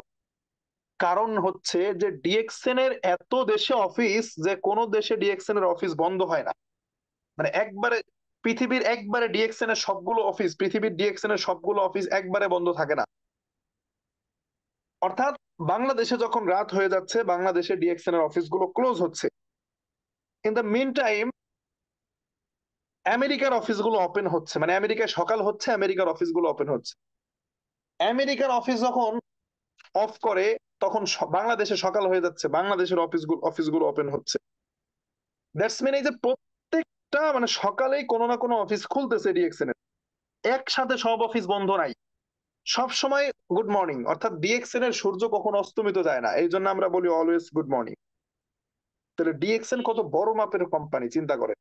কারণ হচ্ছে যে ডিএক্সএন এর এত দেশে অফিস যে কোন দেশে ডিএক্সএন এর অফিস বন্ধ হয় না। মানে একবারে পৃথিবীর একবারে ডিএক্সএন এর সবগুলো অফিস, পৃথিবীর ডিএক্সএন এর সবগুলো অফিস একবারে বন্ধ থাকে না। অর্থাৎ বাংলাদেশে যখন রাত হয়ে যাচ্ছে, বাংলাদেশে ডিএক্সএন এর অফিসগুলো ক্লোজ হচ্ছে। ইন দ্য মিন টাইম আমেরিকার অফিসগুলো ওপেন হচ্ছে, মানে আমেরিকায় সকাল হচ্ছে, আমেরিকার অফিসগুলো ওপেন হচ্ছে। আমেরিকার অফিস যখন অফ করে তখন বাংলাদেশে সকাল হয়ে যাচ্ছে, বাংলাদেশের অফিসগুলো ওপেন হচ্ছে। দ্যাটস মিন এই যে প্রত্যেকটা মানে সকালেই কোনো না কোনো অফিস খুলতেছে ডিএক্সএন এর, একসাথে সব অফিস বন্ধ নাই, সব সময় গুড মর্নিং। অর্থাৎ ডিএক্সএন এর সূর্য কখনো অস্তমিত যায় না, এই জন্য আমরা বলি অলওয়েজ গুড মর্নিং। তাহলে ডিএক্সএন কত বড় মাপের কোম্পানি চিন্তা করে।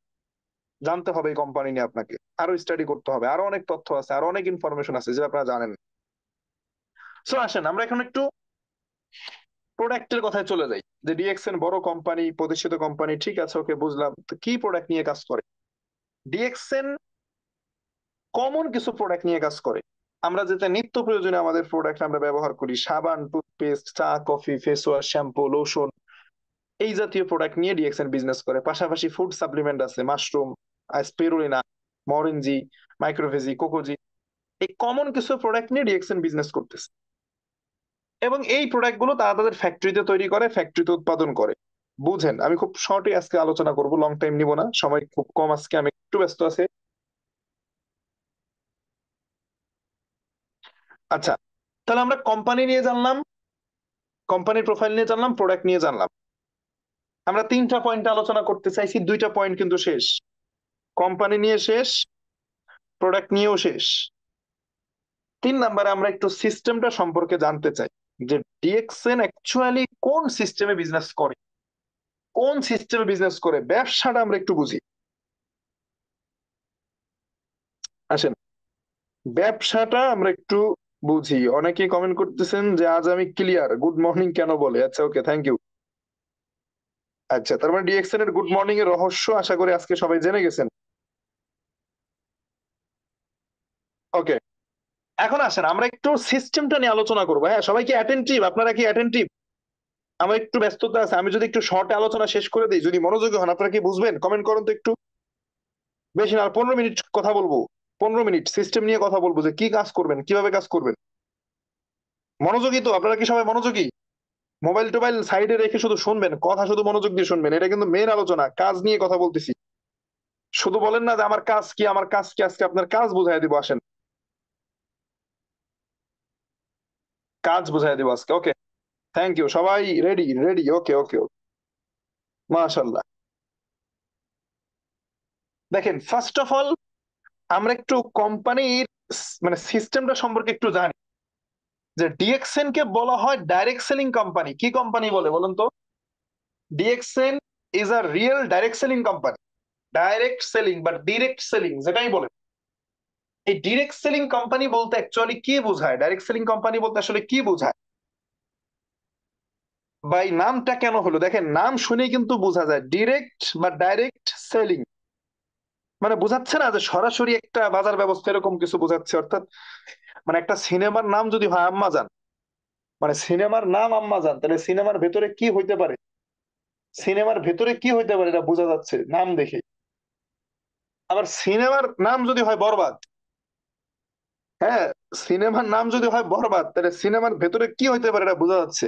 জানতে হবে এই কোম্পানি নিয়ে, আপনাকে আরো স্টাডি করতে হবে, আরো অনেক তথ্য আছে, আরো অনেক ইনফরমেশন আছে যেটা আপনারা জানেন। সো আসেন আমরা এখন একটু প্রোডাক্টের কথায় চলে যাই। যে ডিএক্সএন বড় কোম্পানি, প্রতিষ্ঠিত কোম্পানি, ঠিক আছে, ওকে বুঝলাম, তো কি প্রোডাক্ট নিয়ে কাজ করে ডিএক্সএন? কমন কিছু প্রোডাক্ট নিয়ে কাজ করে। আমরা যেটা নিত্য প্রয়োজনীয় আমাদের প্রোডাক্ট আমরা ব্যবহার করি, সাবান, টুথপেস্ট, চা, coffee, face wash, shampoo, lotion, এই জাতীয় প্রোডাক্ট নিয়ে ডিএক্সএন বিজনেস করে। পাশাপাশি ফুড সাপ্লিমেন্ট আছে, মাশরুম, স্পিরুলিনা, মরিনজি, মাইক্রোভেজি, কোকোজি, এই কমন কিছু প্রোডাক্ট নিয়ে ডিএক্সএন বিজনেস করতেছে। এবং এই প্রোডাক্ট গুলো তারা তাদের ফ্যাক্টরিতে তৈরি করে, ফ্যাক্টরিতে উৎপাদন করে। বুঝেন, আমি খুব শর্টে আজকে আলোচনা করব, লং টাইম নিব না, সময় খুব কম আজকে, আমি একটু ব্যস্ত আছি। আচ্ছা, তাহলে আমরা কোম্পানি নিয়ে জানলাম, কোম্পানির প্রোফাইল নিয়ে জানলাম, প্রোডাক্ট নিয়ে জানলাম। আমরা 3টা পয়েন্ট আলোচনা করতে চাইছি, 2টা পয়েন্ট কিন্তু শেষ। কোম্পানি নিয়ে শেষ, প্রোডাক্ট নিয়েও শেষ। 3 নাম্বারে আমরা একটু সিস্টেমটা সম্পর্কে জানতে চাই, যে ডিএক্সএন অ্যাকচুয়ালি কোন সিস্টেমে বিজনেস করে, কোন সিস্টেমে বিজনেস করে, ব্যবসাটা আমরা একটু বুঝি। আসেন ব্যবসাটা আমরা একটু বুঝি। অনেকে কমেন্ট করতেছেন যে আজ আমি ক্লিয়ার, গুড মর্নিং কেন বলে। আচ্ছা, ওকে, থ্যাংক ইউ। আচ্ছা, তার মানে ডিএক্সএন এর গুড মর্নিং এর রহস্য আশা করি আজকে সবাই জেনে গেছেন। ওকে, এখন আসেন আমরা একটু সিস্টেমটা নিয়ে আলোচনা করবো। হ্যাঁ, সবাই কি অ্যাটেন্টিভ? আপনারা কি অ্যাটেন্টিভ? আমার একটু ব্যস্ততা আছে, আমি যদি একটু শর্টে আলোচনা শেষ করে দিই, যদি মনোযোগী হন, আপনারা কি বুঝবেন? কমেন্ট করুন তো একটু। বেশি না, আর 15 মিনিট কথা বলবো, 15 মিনিট সিস্টেম নিয়ে কথা বলবো, যে কি কাজ করবেন, কিভাবে কাজ করবেন। মনোযোগী তো? আপনারা কি সবাই মনোযোগী? মোবাইল টোবাইল সাইডে রেখে শুধু শুনবেন, কথা শুধু মনোযোগ দিয়ে শুনবেন, এটা কিন্তু মেন আলোচনা, কাজ নিয়ে কথা বলতেছি। শুধু বলেন না যে আমার কাজ কি, আমার কাজ কি, আজকে আপনার কাজ বুঝাই দিব, আসেন কাজ বুঝাই দিব আজকে। ওকে, থ্যাংক ইউ, সবাই রেডি রেডি, ওকে ওকে ওকে, মাশাল্লাহ। দেখেন, ফার্স্ট অফ অল আমরা একটু কোম্পানির মানে সিস্টেমটা সম্পর্কে একটু জানি। যে ডিএক্সএন কে বলা হয় ডাইরেক্ট সেলিং কোম্পানি। কি কোম্পানি বলে বলুন তো? DXN is a real direct selling company. Direct selling বা ডিরেক্ট সেলিং যেটাই বলে, এই ডিরেক্ট সেলিং কোম্পানি বলতে অ্যাকচুয়ালি কি বোঝায়, ডাইরেক্ট সেলিং কোম্পানি বলতে আসলে কি বোঝায়, বা এই নামটা কেন হলো? দেখেন, নাম শুনেই কিন্তু বোঝা যায় ডিরেক্ট বা ডাইরেক্ট সেলিং মানে বোঝাচ্ছে না যে সরাসরি একটা বাজার ব্যবস্থা, এরকম কিছু বোঝাচ্ছে। অর্থাৎ মানে একটা সিনেমার নাম যদি হয় আম্মাজান, মানে সিনেমার নাম আম্মাজান, তাহলে সিনেমার ভেতরে কি হইতে পারে, সিনেমার ভেতরে কি হইতে পারে এটা বোঝা যাচ্ছে নাম দেখে। আবার সিনেমার নাম যদি হয় বরবাদ, হ্যাঁ, সিনেমার নাম যদি হয় বরবাদ, তাহলে সিনেমার ভেতরে কি হইতে পারে এটা বোঝা যাচ্ছে।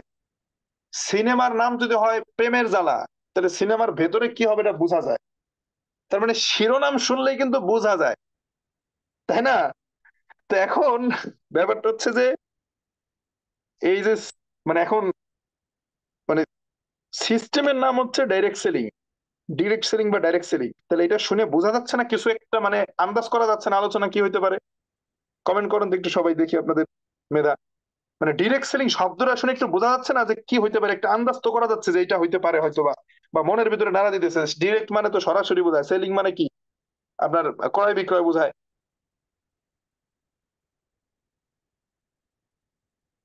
সিনেমার নাম যদি হয় প্রেমের জ্বালা, তাহলে সিনেমার ভেতরে কি হবে এটা বোঝা যায়। তার মানে শিরোনাম শুনলেই কিন্তু বোঝা যায়, তাই না? তো এখন ব্যাপারটা হচ্ছে যে এই যে মানে এখন মানে সিস্টেমের নাম হচ্ছে ডাইরেক্ট সেলিং, ডিরেক্ট সেলিং বা ডাইরেক্ট সেলিং, তাহলে এটা শুনে বোঝা যাচ্ছে না কিছু একটা, মানে আন্দাজ করা যাচ্ছে না আলোচনা কি হইতে পারে? কমেন্ট করেন তো একটু সবাই, দেখি আপনাদের মেধা। মানে ডিরেক্ট সেলিং শব্দটা শুনে একটু বোঝা যাচ্ছে না যে কি হইতে পারে? একটা আন্দাজ তো করা যাচ্ছে যে এটা হইতে পারে হয়তো, বা মনের ভিতরে নাড়া দিতেছে। ডিরেক্ট মানে তো সরাসরি বোঝায়, সেলিং মানে কি আপনার ক্রয় বিক্রয় বোঝায়।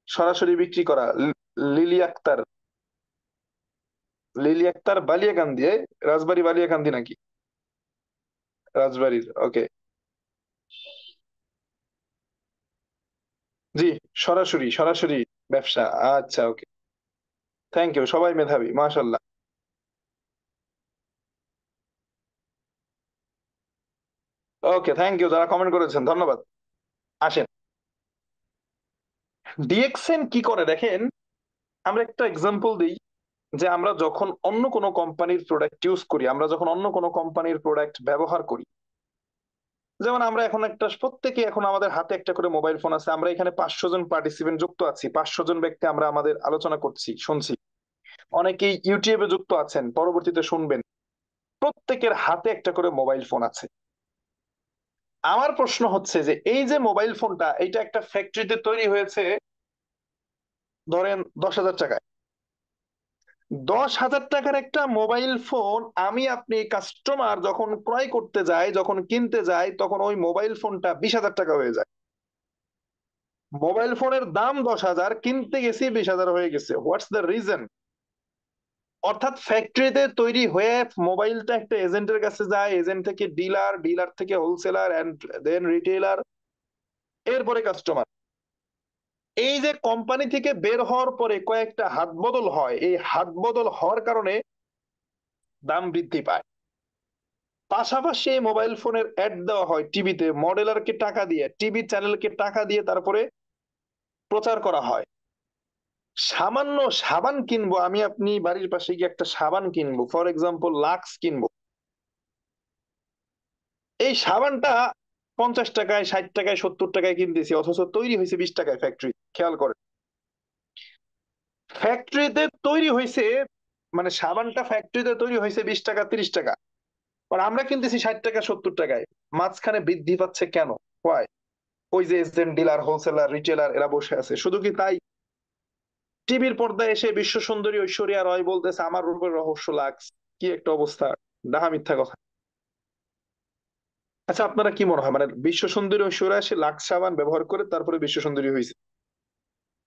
সরাসরি বিক্রি করা। লিলি আক্তার, লিলি আক্তার বালিয়াকান্দি, রাজবাড়ি বালিয়াকান্দি নাকি? রাজবাড়ির, ওকে। জি, সরাসরি সরাসরি ব্যবসা। আচ্ছা, ওকে, থ্যাংক ইউ, সবাই মেধাবী, মাশাল্লাহ। ওকে, থ্যাংক ইউ যারা কমেন্ট করেছেন, ধন্যবাদ। আসেন, ডিএক্সএন কি করে দেখেন। আমরা একটা এক্সাম্পল দিই, যে আমরা যখন অন্য কোনো কোম্পানির প্রোডাক্ট ইউজ করি, আমরা যখন অন্য কোনো কোম্পানির প্রোডাক্ট ব্যবহার করি, যেমন আমরা এখন একটা, প্রত্যেকে এখন আমাদের হাতে একটা করে মোবাইল ফোন আছে, আমরা এখানে 500 জন পার্টিসিপেন্ট যুক্ত আছি, 500 জন ব্যক্তি আমরা আমাদের আলোচনা করছি, শুনছি। অনেকেই ইউটিউবে যুক্ত আছেন, পরবর্তীতে শুনবেন। প্রত্যেকের হাতে একটা করে মোবাইল ফোন আছে। আমার প্রশ্ন হচ্ছে যে এই যে মোবাইল ফোনটা, এটা একটা ফ্যাক্টরিতে তৈরি হয়েছে ধরেন 10,000 টাকায়। 10,000 টাকার একটা মোবাইল ফোন আমি আপনি কাস্টমার যখন ক্রয় করতে যাই, যখন কিনতে যাই, তখন ওই মোবাইল ফোনটা 20,000 টাকা হয়ে যায়। মোবাইল ফোনের দাম 10,000, কিনতে গেছি 20,000 হয়ে গেছে। What's the reason? অর্থাৎ ফ্যাক্টরিতে তৈরি হয়ে মোবাইলটা একটা এজেন্টের কাছে যায়, এজেন্ট থেকে ডিলার, ডিলার থেকে হোলসেলার, এন্ড দেন রিটেইলার, এরপরে কাস্টমার। এই যে কোম্পানি থেকে বের হওয়ার পরে কয়েকটা হাত বদল হয়, এই হাত বদল হওয়ার কারণে দাম বৃদ্ধি পায়। পাশাপাশি এই মোবাইল ফোনের অ্যাড দেওয়া হয় টিভিতে, মডেলারকে টাকা দিয়ে, টিভি চ্যানেলকে টাকা দিয়ে তারপরে প্রচার করা হয়। সামান্য সাবান কিনবো আমি আপনি, বাড়ির পাশে গিয়ে একটা সাবান কিনবো, ফর এক্সাম্পল লাক্স কিনবো, এই সাবানটা 50 টাকায়, 60 টাকায়, 70 টাকায় কিনতেছি, অথচ তৈরি হয়েছে 20 টাকায় ফ্যাক্টরি। খেয়াল করে, ফ্যাক্টরিতে তৈরি হয়েছে, মানে সাবানটা ফ্যাক্টরিতে তৈরি হয়েছে 20 টাকা, 30 টাকা, আর আমরা কিনতেছি 60 টাকা, 70 টাকায়। মাঝখানে বৃদ্ধি পাচ্ছে কেন? হয় ওই যে এজেন্ট, ডিলার, হোলসেলার, রিটেলার এরা বসে আছে। শুধু কি তাই? টিভির পর্দায় এসে বিশ্ব সুন্দরী ঐশ্বরিয়া রয় বলতেছে আমার রূপের রহস্য লাক্স। কি একটা অবস্থা! ডাহা মিথ্যা কথা। আচ্ছা, আপনারা কি মনে হয়, মানে বিশ্ব সুন্দরী ঐশ্বরিয়া সে লাক্স সাবান ব্যবহার করে তারপরে বিশ্ব সুন্দরী হয়েছে?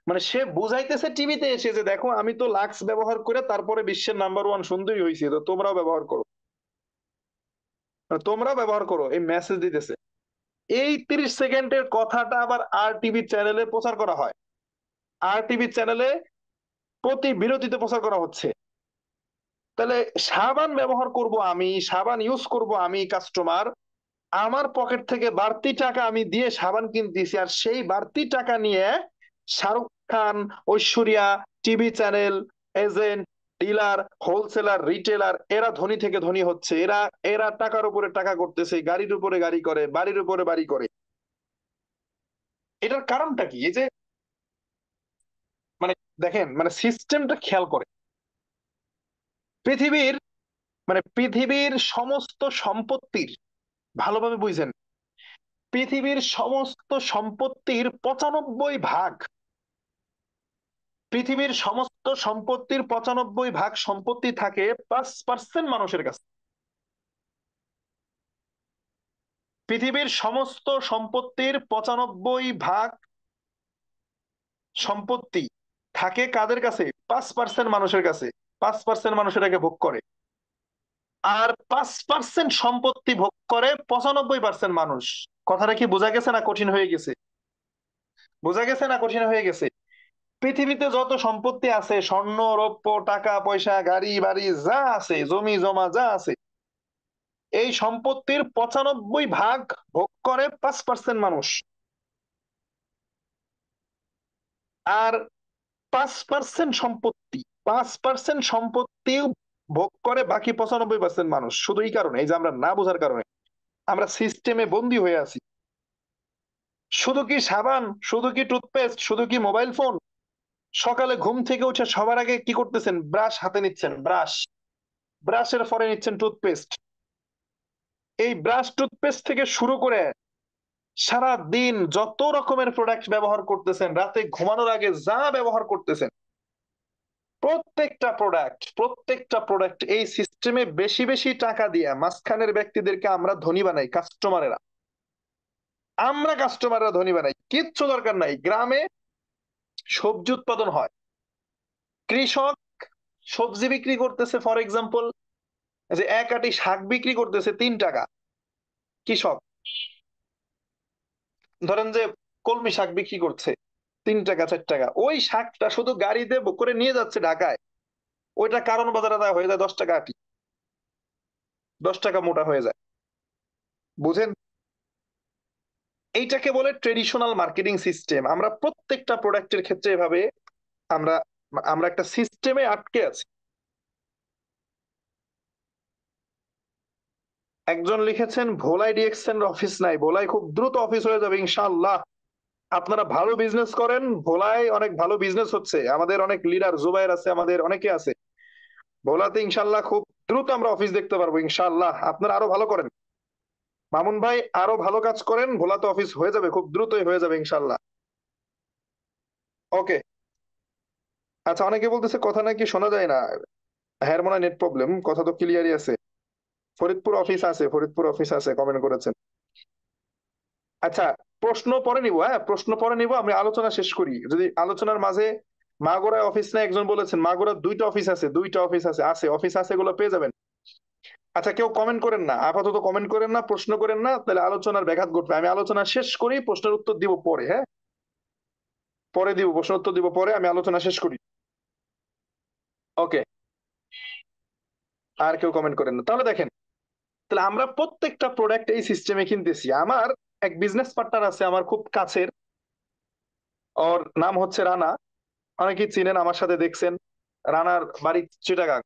মানে সে বুঝাইতেছে টিভিতে এসে যে দেখো আমি তো লাক্স ব্যবহার করে তারপরে বিশ্বের নাম্বার 1 সুন্দরী হয়েছি, তো তোমরাও ব্যবহার করো, মানে তোমরাও ব্যবহার করো, এই মেসেজ দিতেছে। এই 30 সেকেন্ডের কথাটা আবার আর টিভি চ্যানেলে প্রচার করা হয়। আর টিভি চ্যানেলে প্রতি বিরতিতে প্রচার করা হচ্ছে। তাহলে সাবান ব্যবহার করব আমি, সাবান ইউজ করব আমি কাস্টমার, আমার পকেট থেকে বাড়তি টাকা আমি দিয়ে সাবান কিনতেছি, আর সেই বাড়তি টাকা নিয়ে Shahrukh Khan, Aishwarya, TV channel, agent, dealer, wholesaler, retailer এরা ধনী থেকে ধনী হচ্ছে। এরা এরা টাকার উপরে টাকা করতেছে, গাড়ির উপরে গাড়ি করে, বাড়ির উপরে বাড়ি করে। এটার কারণটা কি? এই যে মানে দেখেন, মানে সিস্টেমটা খেয়াল করে, পৃথিবীর, মানে পৃথিবীর সমস্ত সম্পত্তির, ভালোভাবে বুঝেন, পৃথিবীর সমস্ত সম্পত্তির 95 ভাগ, পৃথিবীর সমস্ত সম্পত্তির 95 ভাগ সম্পত্তি থাকে 5% মানুষের কাছে। পৃথিবীর সমস্ত সম্পত্তির 95 ভাগ সম্পত্তি থাকে কাদের কাছে? 5% মানুষের কাছে। 5% মানুষ এটাকে ভোগ করে। আর 5% সম্পত্তি ভোগ করে 95% মানুষ। কথাটা কি বোঝা গেছে না কঠিন হয়ে গেছে? বোঝা গেছে না কঠিন হয়ে গেছে? পৃথিবীতে যত সম্পত্তি আছে, স্বর্ণ, রৌপ্য, টাকা পয়সা, গাড়ি বাড়ি যা আছে, জমি জমা যা আছে, এই সম্পত্তির 95 ভাগ ভোগ করে 5% মানুষ। আর 5% সম্পত্তি ভোগ করে বাকি 95% মানুষ। শুধু এই কারণে, এই যে আমরা না বোঝার কারণে আমরা সিস্টেমে বন্দী হয়ে আছি। শুধু কি সাবান, শুধু কি টুথপেস্ট, শুধু কি মোবাইল ফোন? সকালে ঘুম থেকে উঠে সবার আগে কি করতেছেন? ব্রাশ হাতে নিচ্ছেন, ব্রাশ। ব্রাশের পরে নিচ্ছেন টুথপেস্ট। এই ব্রাশ টুথপেস্ট থেকে শুরু করে সারা দিন যত রকমের প্রোডাক্ট ব্যবহার করতেছেন, রাতে ঘুমানোর আগে যা ব্যবহার করতেছেন, প্রত্যেকটা প্রোডাক্ট এই সিস্টেমে বেশি বেশি টাকা দিয়ে মাঝখানের ব্যক্তিদেরকে আমরা ধনী বানাই, কাস্টমাররা ধনী বানাই। কিচ্ছু দরকার নাই। গ্রামে সবজি উৎপাদন হয়, কৃষক সবজি বিক্রি করতেছে, ফর এক্সাম্পল যে এক আটি শাক বিক্রি করতেছে 3 টাকা, কৃষক ধরেন যে কলমি শাক বিক্রি করছে 3 টাকা 4 টাকা, ওই শাকটা শুধু গাড়িতে করে নিয়ে যাচ্ছে ঢাকায়, ওইটা কারণ বাজারে দেওয়া হয়ে যায় 10 টাকা আটি, 10 টাকা মোটা হয়ে যায়। বুঝেন? এইটাকে বলে ট্রেডিশনাল মার্কেটিং সিস্টেম। আমরা প্রত্যেকটা প্রোডাক্টের ক্ষেত্রে এভাবে আমরা আমরা একটা সিস্টেমে আটকে আছি। একজন লিখেছেন ভোলাই ডিএক্সএন অফিস নাই। ভোলাই খুব দ্রুত অফিস হয়ে যাবে ইনশাআল্লাহ। আপনারা ভালো বিজনেস করেন, ভোলায় অনেক ভালো বিজনেস হচ্ছে, আমাদের অনেক লিডার জুবাইর আছে, আমাদের অনেকে আছে ভোলাতে। ইনশাআল্লাহ খুব দ্রুত আমরা অফিস দেখতে পারবো ইনশাআল্লাহ। আপনারা আরো ভালো করেন, মামুন ভাই আরো ভালো কাজ করেন, ভোলাতে অফিস হয়ে যাবে, খুব দ্রুতই হয়ে যাবে ইনশাআল্লাহ। ওকে। আচ্ছা, অনেকে বলতেছে কথা নাকি শোনা যায় না। হ্যাঁ, মনে হয় নেট প্রবলেম, কথা তো ক্লিয়ারই আছে। ফরিদপুর অফিস আছে কমেন্ট করেছেন। আচ্ছা, প্রশ্ন পরে নিব। হ্যাঁ, প্রশ্ন পরে নিব, আমি আলোচনা শেষ করি। যদি আলোচনার মাঝে মাগুরায় অফিস না, একজন বলেছেন মাগুরার 2টা অফিস আছে, 2টা অফিস আছে, অফিস আছে, এগুলো পেয়ে যাবেন। আচ্ছা, কেউ কমেন্ট করেন না, আপাতত কমেন্ট করেন না, প্রশ্ন করেন না, তাহলে আলোচনার ব্যাঘাত ঘটবে। আমি আলোচনা শেষ করি, প্রশ্নের উত্তর দিব পরে। হ্যাঁ, পরে দিব, প্রশ্ন উত্তর দিব পরে, আমি আলোচনা শেষ করি। ওকে, আর কেউ কমেন্ট করেন না। তাহলে দেখেন, তাহলে আমরা প্রত্যেকটা প্রোডাক্ট এই সিস্টেমে কিনতেছি। আমার এক বিজনেস পার্টনার আছে আমার খুব কাছের, ওর নাম হচ্ছে রানা, অনেকেই চিনেন, আমার সাথে দেখছেন। রানার বাড়ি চিটাগাং।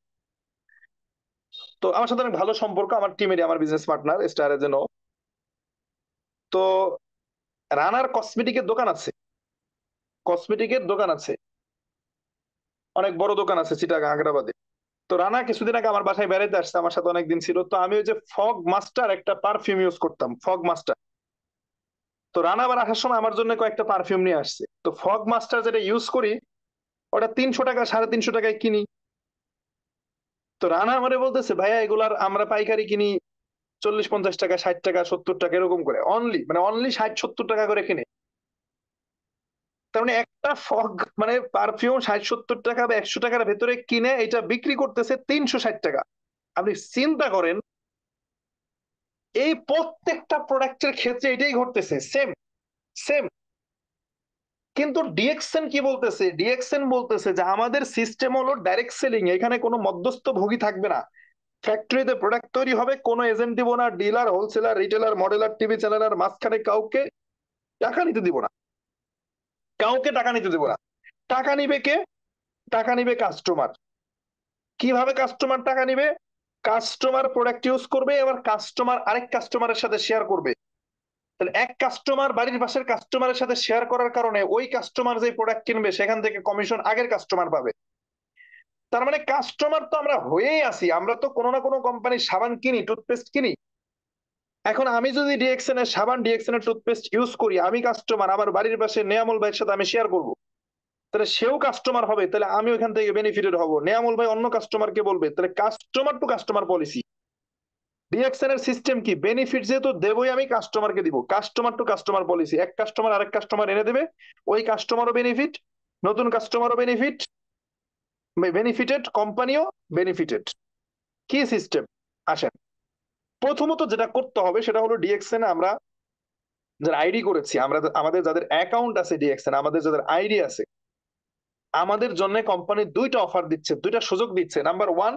তো আমার সাথে অনেক ভালো সম্পর্ক, আমার টিমেরই, আমার বিজনেস পার্টনার স্টার এজেন্ট। তো রানার কসমেটিকের দোকান আছে, অনেক বড় দোকান আছে চিটাগাং আগ্রাবাদে। তো রানা কিছুদিন আগে আমার বাসায় বেড়াতে আসছে, আমার সাথে অনেকদিন ছিল। তো আমি ওই যে ফগ মাস্টার একটা পারফিউম ইউজ করতাম, ফগ মাস্টার। তো রানা আবার আসার সময় আমার জন্য কয়েকটা পারফিউম নিয়ে আসছে। তো ফগ মাস্টার যেটা ইউজ করি, ওটা 300 টাকা 350 টাকায় কিনি। তো রানা আমারে বলতেছে ভাইয়া এগুলার আমরা পাইকারি কিনি 40 50 টাকা, 60 টাকা, 70 টাকা এরকম করে, অনলি 60 70 টাকা করে কিনে। তার মানে একটা ফগ মানে পারফিউম 60 70 টাকা বা 100 টাকার ভেতরে কিনে এটা বিক্রি করতেছে 360 টাকা। আপনি চিন্তা করেন, এই প্রত্যেকটা প্রোডাক্টের ক্ষেত্রে এটাই ঘটতেছে, সেম সেম। কিন্তু ডিএক্সএন কি বলতেছে? ডিএক্সএন বলতেছে যে আমাদের সিস্টেম হলো ডাইরেক্ট সেলিং, এখানে কোনো মধ্যস্থ ভোগী থাকবে না। ফ্যাক্টরিতে প্রোডাক্ট তৈরি হবে, কোনো এজেন্ট দিব না, ডিলার, হোলসেলার, রিটেলার, মডেলার, টিভি চ্যানেলার, মাঝখানে কাউকে টাকা নিতে দিব না, কাউকে টাকা নিতে দিব না। টাকা নিবে কে? টাকা নিবে কাস্টমার। কিভাবে কাস্টমার টাকা নিবে? কাস্টমার প্রোডাক্ট ইউজ করবে, এবার কাস্টমার আরেক কাস্টমারের সাথে শেয়ার করবে। তাহলে এক কাস্টমার বাড়ির পাশের কাস্টমারের সাথে শেয়ার করার কারণে ওই কাস্টমার যে প্রোডাক্ট কিনবে সেখান থেকে কমিশন আগের কাস্টমার পাবে। তার মানে কাস্টমার তো আমরা হয়েই আছি, আমরা তো কোনো না কোনো কোম্পানির সাবান কিনি, টুথপেস্ট কিনি। এখন আমি যদি ডিএক্সএন এর সাবান, ডিএক্সএন এর টুথপেস্ট ইউজ করি, আমি কাস্টমার, আমার বাড়ির পাশে নেয়ামুল ভাইয়ের সাথে আমি শেয়ার করবো, তাহলে সেও কাস্টমার হবে, তাহলে আমি ওইখান থেকে বেনিফিটেড হব। নেয়ামুল ভাই অন্য কাস্টমারকে বলবে, তাহলে customer to customer policy. DXN এর সিস্টেম কি? বেনিফিট যেহেতু দেবই আমি কাস্টমারকে দিব, কাস্টমার টু কাস্টমার পলিসি। এক কাস্টমার আরেক কাস্টমার এনে দেবে, ওই কাস্টমারও বেনিফিট, নতুন কাস্টমারও বেনিফিট, বেনিফিটেড কোম্পানিও বেনিফিটেড। কি সিস্টেম? আসেন, প্রথমত যেটা করতে হবে সেটা হলো ডিএক্সএন আমরা যারা আইডি করেছি, আমরা আমাদের যাদের অ্যাকাউন্ট আছে ডিএক্সএন, আমাদের যাদের আইডি আছে, আমাদের জন্য কোম্পানি 2টা অফার দিচ্ছে, 2টা সুযোগ দিচ্ছে। নাম্বার 1,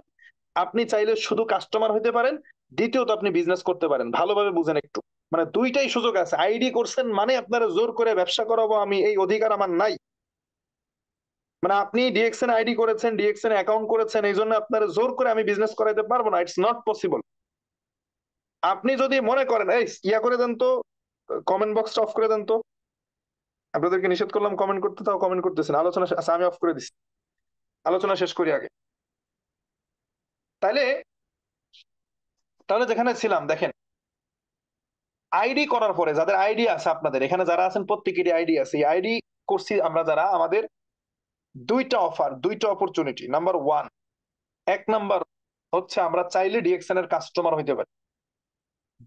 আপনি চাইলে শুধু কাস্টমার হতে পারেন। দ্বিতীয়ত, আপনি বিজনেস করতে পারেন। ভালোভাবে বুঝেন একটু, মানে 2টাই সুযোগ আছে। আইডি করছেন মানে আপনারা জোর করে ব্যবসা করাবো আমি, এই অধিকার আমার নাই। মানে আপনি ডিএক্সএন আইডি করেছেন, ডিএক্সএন অ্যাকাউন্ট করেছেন, এই জন্য আপনারা জোর করে আমি বিজনেস করাইতে পারবো না, ইটস নট পসিবল। আপনি যদি মনে করেন এই ইয়া করে দেন তো, কমেন্ট বক্সটা অফ করে দেন তো, আপনাদেরকে নিষেধ করলাম কমেন্ট করতে, তাও কমেন্ট করতেছেন। আচ্ছা, আমি অফ করে দিচ্ছি, আলোচনা শেষ করি আগে। তাইলে তাহলে যেখানে ছিলাম দেখেন, আইডি করার পরে যাদের আইডি আছে, আপনাদের এখানে যারা আছেন প্রত্যেকেরই আইডি আছে, এই আইডি করছি আমরা যারা, আমাদের দুইটা অফার, দুইটা অপরচুনিটি। নাম্বার ওয়ান, এক নাম্বার হচ্ছে আমরা চাইলে ডিএক্সএন এর কাস্টমার হইতে পারি।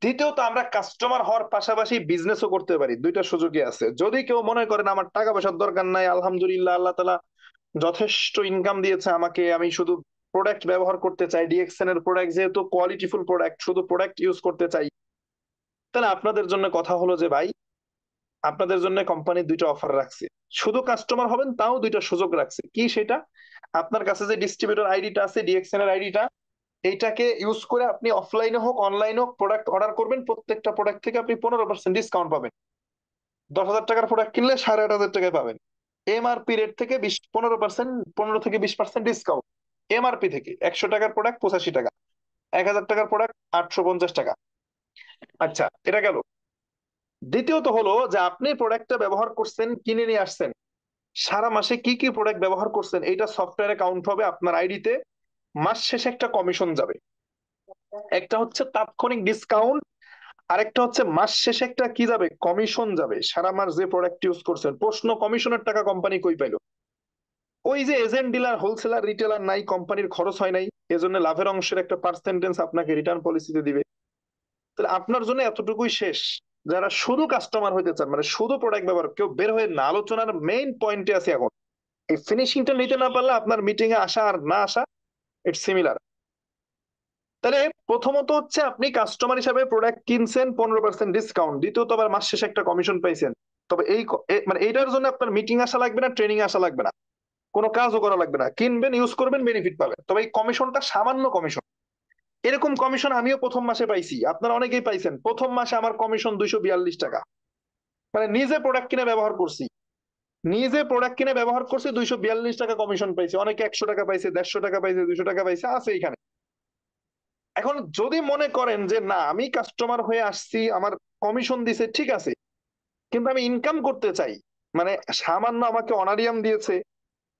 দ্বিতীয়ত আমরা কাস্টমার হওয়ার পাশাপাশি বিজনেসও করতে পারি। দুইটা সুযোগই আছে। যদি কেউ মনে করেন আমার টাকা পয়সার দরকার নাই, আলহামদুলিল্লাহ আল্লাহ তাআলা যথেষ্ট ইনকাম দিয়েছে আমাকে, আমি শুধু প্রোডাক্ট ব্যবহার করতে চাই, ডিএক্সএন এর প্রোডাক্ট যেহেতু কোয়ালিটিফুল প্রোডাক্ট, শুধু প্রোডাক্ট ইউজ করতে চাই, তাহলে আপনাদের জন্য কথা হলো যে ভাই, আপনাদের জন্য কোম্পানি দুইটা অফার রাখছে। শুধু কাস্টমার হবেন তাও দুইটা সুযোগ রাখছে। কি সেটা? আপনার কাছে যে ডিস্ট্রিবিউটর আইডিটা আছে, ডিএক্সএন এর আইডিটা, এইটাকে ইউজ করে আপনি অফলাইনে হোক অনলাইনে হোক প্রোডাক্ট অর্ডার করবেন। প্রত্যেকটা প্রোডাক্ট থেকে আপনি 15% ডিসকাউন্ট পাবেন। 10,000 টাকার প্রোডাক্ট কিনলে 8,500 টাকায় পাবেন। এমআরপি রেট থেকে 15%, 15 থেকে 20% ডিসকাউন্ট। এমআরপি থেকে 100 টাকার প্রোডাক্ট 85 টাকা, 1,000 টাকার প্রোডাক্ট 850 টাকা। আচ্ছা, এটা গেল। দ্বিতীয়ত হলো যে আপনি প্রোডাক্টটা ব্যবহার করছেন, কিনে নিয়ে আসছেন, সারা মাসে কি কি প্রোডাক্ট ব্যবহার করছেন এইটা সফটওয়্যারে কাউন্ট হবে আপনার আইডিতে। মাস শেষে একটা কমিশন যাবে। একটা হচ্ছে তাৎক্ষণিক ডিসকাউন্ট, আরেকটা হচ্ছে মাস শেষে একটা কি যাবে, কমিশন যাবে। সারা মাস যে প্রোডাক্ট ইউজ করছেন, প্রশ্ন কমিশনের টাকা কোম্পানি কই পাইলো? ওই যে এজেন্ট, ডিলার, হোলসেলার, রিটেলার নাই, কোম্পানির খরচ হয় নাই, এজন্য লাভের অংশের একটা পার্সেন্টেজ আপনাকে রিটার্ন পলিসিতে দিবে। তাহলে আপনার জন্য এতটুকুই শেষ। যারা শুধু কাস্টমার হইতে চান, মানে শুধু প্রোডাক্ট ব্যবহার, কেউ বের হয়ে না, আলোচনার মেইন পয়েন্টে আছে এখন। এই ফিনিশিংটা নিতে না পারলে আপনার মিটিং এ আসা আর না আসা ইটস সিমিলার। তাহলে প্রথমত হচ্ছে আপনি কাস্টমার হিসাবে প্রোডাক্ট কিনছেন 15% ডিসকাউন্ট, দ্বিতীয়ত আবার মাস শেষে একটা কমিশন পাইছেন। তবে মানে এইটার জন্য আপনার মিটিং আসা লাগবে না, ট্রেনিং আসা লাগবে না, কোনো কাজও করা লাগবে না। কিনবেন, ইউজ করবেন, বেনিফিট পাবেন। তবে এই কমিশনটা সামান্য কমিশন। এরকম কমিশন আমিও প্রথম মাসে পাইছি, আপনারা অনেকেই পাইছেন। প্রথম মাসে আমার কমিশন 242 টাকা। মানে নিজে প্রোডাক্ট কিনে ব্যবহার করছি, নিজে প্রোডাক্ট কিনে ব্যবহার করছি, 242 টাকা কমিশন পাইছি। অনেকে 100 টাকা পাইছে, 150 টাকা পাইছে, 200 টাকা পাইছে, আছে এখানে। এখন যদি মনে করেন যে না, আমি কাস্টমার হয়ে আসছি, আমার কমিশন দিছে ঠিক আছে, কিন্তু আমি ইনকাম করতে চাই, মানে সামান্য আমাকে অনারিয়াম দিয়েছে,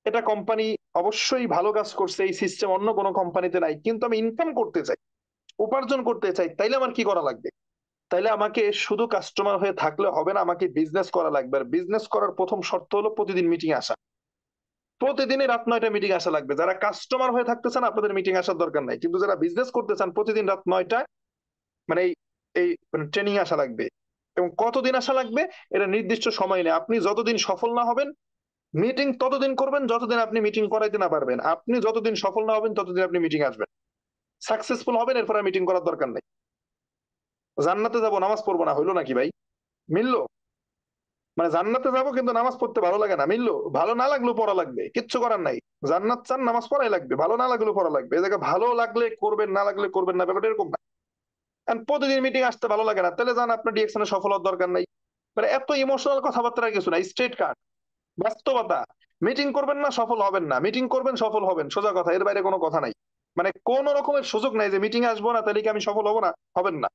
এটা কোম্পানি অবশ্যই ভালো কাজ করছে, এই সিস্টেম অন্য কোনো কোম্পানিতে নাই, কিন্তু আমি ইনকাম করতে চাই, উপার্জন করতে চাই, তাইলে আমার কি করা লাগবে? তাইলে আমাকে শুধু কাস্টমার হয়ে থাকলে হবে না, আমাকে বিজনেস করা লাগবে। আর বিজনেস করার প্রথম শর্ত হলো প্রতিদিন মিটিং আসা। প্রতিদিনই রাত 9টায় মিটিং আসা লাগবে। যারা কাস্টমার হয়ে থাকতে চান আপনাদের মিটিং আসার দরকার নাই, কিন্তু যারা বিজনেস করতে চান প্রতিদিন রাত 9টায় মানে এই এই ট্রেনিং আসা লাগবে। এবং কতদিন আসা লাগবে এটা নির্দিষ্ট সময় নেই। আপনি যতদিন সফল না হবেন মিটিং ততদিন করবেন, যতদিন আপনি মিটিং করাইতে না পারবেন। আপনি যতদিন সফল না হবেন ততদিন আপনি মিটিং আসবেন, সাকসেসফুল হবেন, এরপর আর মিটিং করার দরকার নেই। জান্নাতে যাবো নামাজ পড়বো না, হইলো নাকি ভাই? মিললো? মানে জান্নাতে যাবো কিন্তু নামাজ পড়তে ভালো লাগে না, মিললো? ভালো না লাগলেও পড়া লাগবে, কিচ্ছু করার নাই। জান্নাত চান, নামাজ পড়াই লাগবে, ভালো না লাগলেও পড়া লাগবে। এই জায়গায় ভালো লাগলে করবেন, না লাগলে করবেন না, ব্যাপারটা এরকম না। And প্রতিদিন মিটিং আসতে ভালো লাগে না, তাহলে জান আপনার ডিএকশনে সফল হওয়ার দরকার নাই। মানে এত ইমোশনাল কথাবার্তা কিছু না, স্ট্রেট কাট বাস্তবতা। মিটিং করবেন না, সফল হবেন না, মিটিং করবেন, সফল হবেন, সোজা কথা, এর বাইরে কোনো কথা নাই। মানে কোন রকমের সুযোগ নাই যে মিটিং আসবো না তাহলে কি আমি সফল হবো না, হবেন না।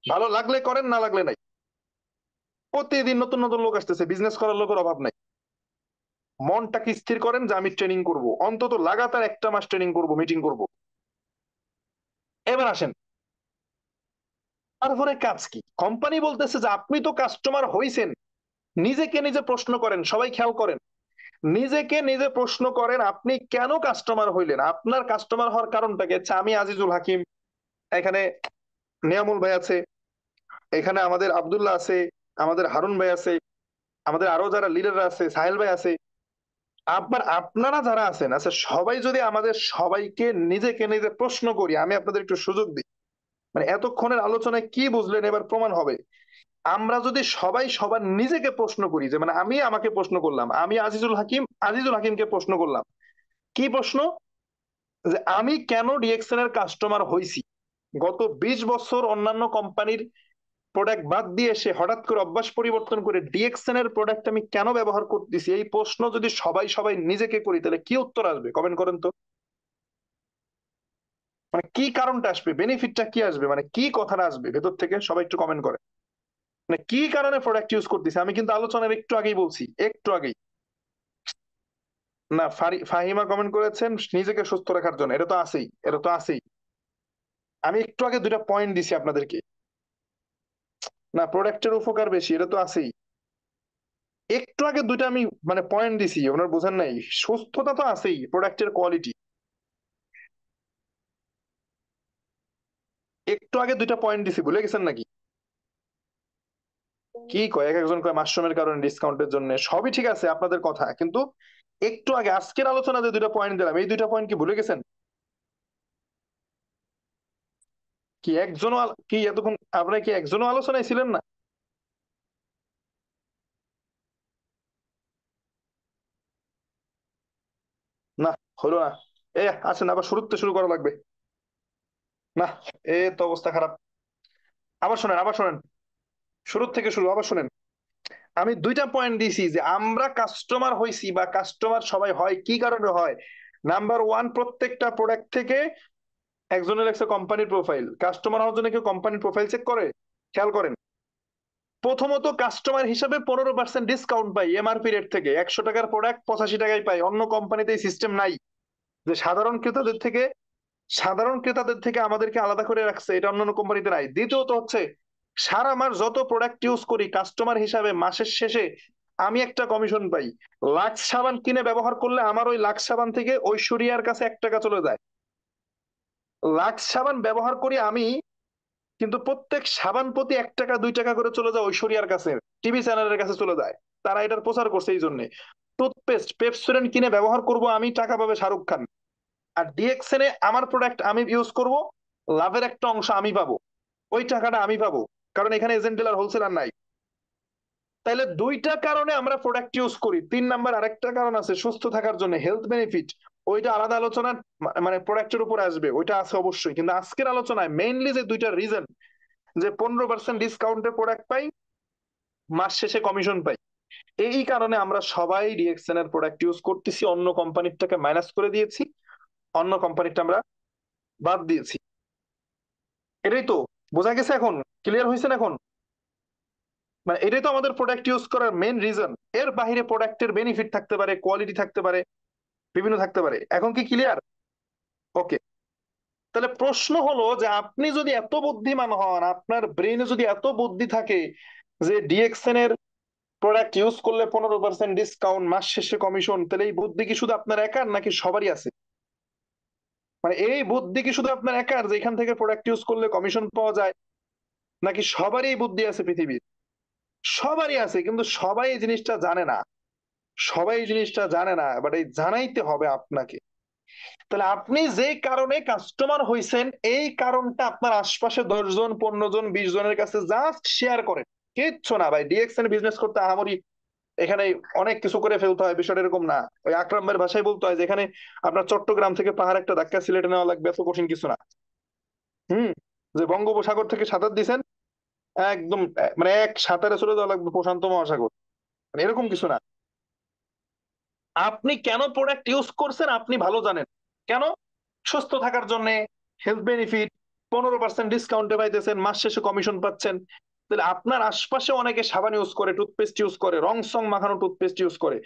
ভালো লাগলে করেন, না লাগলে নাই। প্রতিদিন নতুন নতুন লোক আসতেছে, বিজনেস করার লোকের অভাব নাই। মনটাকে স্থির করেন যে আমি ট্রেনিং করব, অন্তত লাগাতার একটা মাস ট্রেনিং করব, মিটিং করব। এবার আসেন, তারপরে কাজ কি? কোম্পানি বলতেছে যে আপনি তো কাস্টমার হইছেন, নিজেকে নিজে প্রশ্ন করেন, সবাই খেয়াল করেন, নিজেকে নিজে প্রশ্ন করেন আপনি কেন কাস্টমার হইলেন, আপনার কাস্টমার হওয়ার কারণটা কি? আচ্ছা, আমি আজিজুল হাকিম, এখানে নিয়ামুল ভাই আছে, এখানে আমাদের আব্দুল্লাহ আছে, আমাদের হারুন ভাই আছে, আমাদের আরো যারা লিডার আছে, সাহেল ভাই আছে, আপনারা যারা আছেন, আচ্ছা সবাই যদি আমাদের সবাইকে নিজেকে নিজে প্রশ্ন করি, আমি আপনাদের একটু সুযোগ দিই, মানে এতক্ষণের আলোচনায় কি বুঝলেন এবার প্রমাণ হবে। আমরা যদি সবাই সবার নিজেকে প্রশ্ন করি, যে মানে আমি আমাকে প্রশ্ন করলাম, আমি আজিজুল হাকিম আজিজুল হাকিমকে প্রশ্ন করলাম, কি প্রশ্ন? যে আমি কেন ডিএক্সএন এর কাস্টমার হইছি? গত 20 বছর অন্যান্য কোম্পানির প্রোডাক্ট বাদ দিয়ে এসে হঠাৎ করে অভ্যাস পরিবর্তন করে ডিএক্সএন এর প্রোডাক্ট আমি কেন ব্যবহার করতেছি, এই প্রশ্ন যদি সবাই সবাই নিজেকে করি তাহলে কি উত্তর আসবে? কমেন্ট করেন তো। মানে কি কারণটা আসবে, বেনিফিটটা কি আসবে, মানে কি কথাটা আসবে ভেতর থেকে, সবাই একটু কমেন্ট করে। মানে কি কারণে প্রোডাক্ট ইউজ করতেছি? আমি কিন্তু আলোচনার একটু আগেই বলছি, একটু আগেই। না, ফাহিমা কমেন্ট করেছেন নিজেকে সুস্থ রাখার জন্য, এটা তো আছেই, এটা তো আছেই। আমি একটু আগে দুইটা পয়েন্ট দিছি আপনাদেরকে, না প্রোডাক্টের উপকার বেশি এটা তো আছেই। একটু আগে দুইটা আমি মানে পয়েন্ট দিছি, ওনার বোঝেন নাই, সুস্থতা তো আছেই, প্রোডাক্টের কোয়ালিটি। একটু আগে দুইটা পয়েন্ট দিছি, ভুলে গেছেন নাকি? কি কয়, এক একজন কয় মাশরুমের কারণে, ডিসকাউন্টের জন্য, সবই ঠিক আছে আপনাদের কথা, কিন্তু একটু আগে আজকের আলোচনা যে দুইটা পয়েন্ট দিলাম, এই দুইটা পয়েন্ট কি ভুলে গেছেন? কি একজনও কি এতক্ষণ আপনারা কি একজনও আলোচনায় ছিলেন না? না, হলো না। আছেন, আবার শুরুতে শুরু করা লাগবে। না, তো অবস্থা খারাপ। আবার শোনেন, আবার শোনেন, শুরুর থেকে শুরু, আবার শোনেন। আমি দুইটা পয়েন্ট দিয়েছি যে আমরা কাস্টমার হইছি বা কাস্টমার সবাই হয় কি কারণে হয়। নাম্বার ওয়ান, প্রত্যেকটা প্রোডাক্ট থেকে একজনের একটা কোম্পানির প্রোফাইল। কাস্টমার হওয়ার জন্য কেউ কোম্পানির প্রোফাইল চেক করে? খেয়াল করেন। প্রথমত কাস্টমার হিসাবে 15% ডিসকাউন্ট পাই এমআরপি রেট থেকে। 100 টাকার প্রোডাক্ট 85 টাকায় পাই। অন্য কোম্পানিতে এই সিস্টেম নাই যে সাধারণ ক্রেতাদের থেকে আমাদেরকে আলাদা করে রাখছে, এটা অন্যান্য কোম্পানিতে নাই। দ্বিতীয়ত হচ্ছে, সারা মাস যত প্রোডাক্ট ইউজ করি কাস্টমার হিসাবে মাসের শেষে আমি একটা কমিশন পাই। লাক্স সাবান কিনে ব্যবহার করলে আমার ওই লাক্স সাবান থেকে ঐশ্বরিয়ার কাছে 1 টাকা চলে যায়। লাক্স সাবান ব্যবহার করি আমি, কিন্তু প্রত্যেক সাবান প্রতি 1 টাকা 2 টাকা করে চলে যায় ঐশ্বরিয়ার কাছে, টিভি চ্যানেলের কাছে চলে যায়। তারা এটার প্রচার করছে এই জন্য। টুথপেস্ট পেপসোডেন্ট কিনে ব্যবহার করব আমি, টাকা পাবে শাহরুখ খান। আর ডিএক্সএন এ আমার প্রোডাক্ট আমি ইউজ করব, লাভের একটা অংশ আমি পাবো, ওই টাকাটা আমি পাবো, কারণ এখানে এজেন্ট ডিলার হোলসেলার নাই। তাইলে দুইটা কারণে আমরা প্রোডাক্ট ইউজ করি। 3 নাম্বার আরেকটা কারণ আছে, সুস্থ থাকার জন্য, হেলথ বেনিফিট। ওইটা আলাদা আলোচনা, মানে প্রোডাক্টের উপর আসবে, ওইটা আছে অবশ্যই। কিন্তু আজকের আলোচনায় মেইনলি যে দুইটা রিজন, যে 15% ডিসকাউন্টে প্রোডাক্ট পাই, মাস শেষে কমিশন পাই, এই কারণে আমরা সবাই ডিএক্সএন এর প্রোডাক্ট ইউজ করতেছি। অন্য কোম্পানিটাকে মাইনাস করে দিয়েছি, অন্য কোম্পানিটা আমরা বাদ দিয়েছি। এটাই তো বোঝা গেছে এখন? ক্লিয়ার হয়েছে না এখন? মানে এটাই তো আমাদের প্রোডাক্ট ইউজ করার মেইন রিজন। এর বাইরে প্রোডাক্টের বেনিফিট থাকতে পারে, কোয়ালিটি থাকতে পারে, বিভিন্ন থাকতে পারে। এখন কি ক্লিয়ার? ওকে। তাহলে প্রশ্ন হলো যে আপনি যদি এত বুদ্ধিমান হন, আপনার ব্রেনে যদি এত বুদ্ধি থাকে যে ডিএক্সএন এর প্রোডাক্ট ইউজ করলে 15% ডিসকাউন্ট, মাস শেষে কমিশন, তাহলে এই বুদ্ধি কি শুধু আপনার একার নাকি সবারই আছে? মানে এই বুদ্ধি কি শুধু আপনার একার যে এখান থেকে প্রোডাক্ট ইউজ করলে কমিশন পাওয়া যায়, নাকি সবারই এই বুদ্ধি আছে পৃথিবীর? সবারই আছে, কিন্তু সবাই এই জিনিসটা জানে না। সবাই এই জিনিসটা জানে না, বাট এই জানাইতে হবে আপনাকে। তাহলে আপনি যে কারণে কাস্টমার হইছেন, এই কারণটা আপনার আশপাশে 10 জন 15 জন 20 জনের কাছে জাস্ট শেয়ার করেন। কিচ্ছু না ভাই, ডিএক্সএন বিজনেস করতে আহামরি এখানে অনেক কিছু করে ফেলতে হয়, বিষয়টা এরকম না। ওই আকরাম ভাইয়ের ভাষায় বলতে হয়, যেখানে আপনার চট্টগ্রাম থেকে পাহাড় একটা ধাক্কা সিলেটে নেওয়া লাগবে, এত কঠিন কিছু না। হুম। যে বঙ্গোপসাগর থেকে সাঁতার দিছেন, একদম মানে এক সাঁতারে চলে যাওয়া লাগবে প্রশান্ত মহাসাগর, মানে এরকম কিছু না। আপনি কেন প্রোডাক্ট ইউজ করছেন আপনি ভালো জানেন। কেন? সুস্থ থাকার জন্য, হেলথ বেনিফিট, 15% ডিসকাউন্টে পাইতেছেন, মাস শেষে কমিশন পাচ্ছেন। তাহলে আপনার আশপাশে অনেকে সাবান ইউজ করে, টুথপেস্ট ইউজ করে, রং সং মাখানো টুথপেস্ট ইউজ করে,